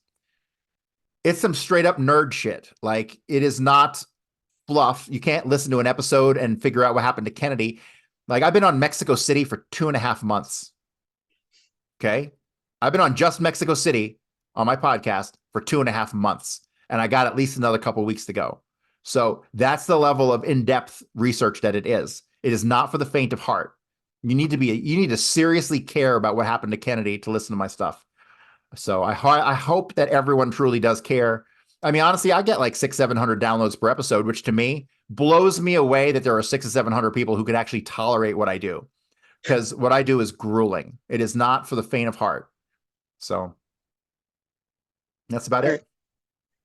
It's some straight up nerd shit. Like, it is not fluff. You can't listen to an episode and figure out what happened to Kennedy. Like, I've been on Mexico City for 2.5 months. Okay. I've been on just Mexico City on my podcast for 2.5 months. And I got at least another couple weeks to go. So that's the level of in-depth research that it is. It is not for the faint of heart. You need to seriously care about what happened to Kennedy to listen to my stuff. So I hope that everyone truly does care. I mean, honestly, I get like 600-700 downloads per episode, which to me blows me away that there are 600 or 700 people who could actually tolerate what I do, because what I do is grueling. It is not for the faint of heart. So that's about it.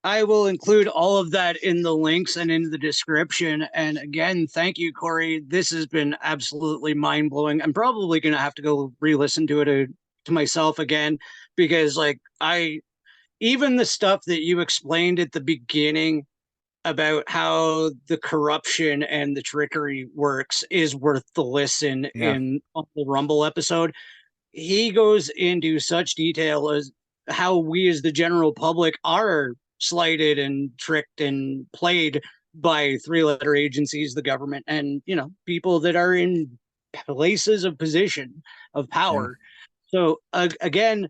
I will include all of that in the links and in the description. And again, thank you, Corey. This has been absolutely mind-blowing. I'm probably going to have to go re-listen to it to myself again, because even the stuff that you explained at the beginning about how the corruption and the trickery works is worth the listen. On the Rumble episode. He goes into such detail as how we as the general public are slighted and tricked and played by three-letter agencies, the government, and people that are in places of position of power. So again,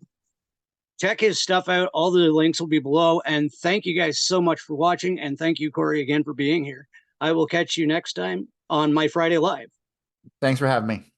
check his stuff out. All the links will be below. And thank you guys so much for watching. And thank you, Corey, again for being here. I will catch you next time on my Friday Live. Thanks for having me.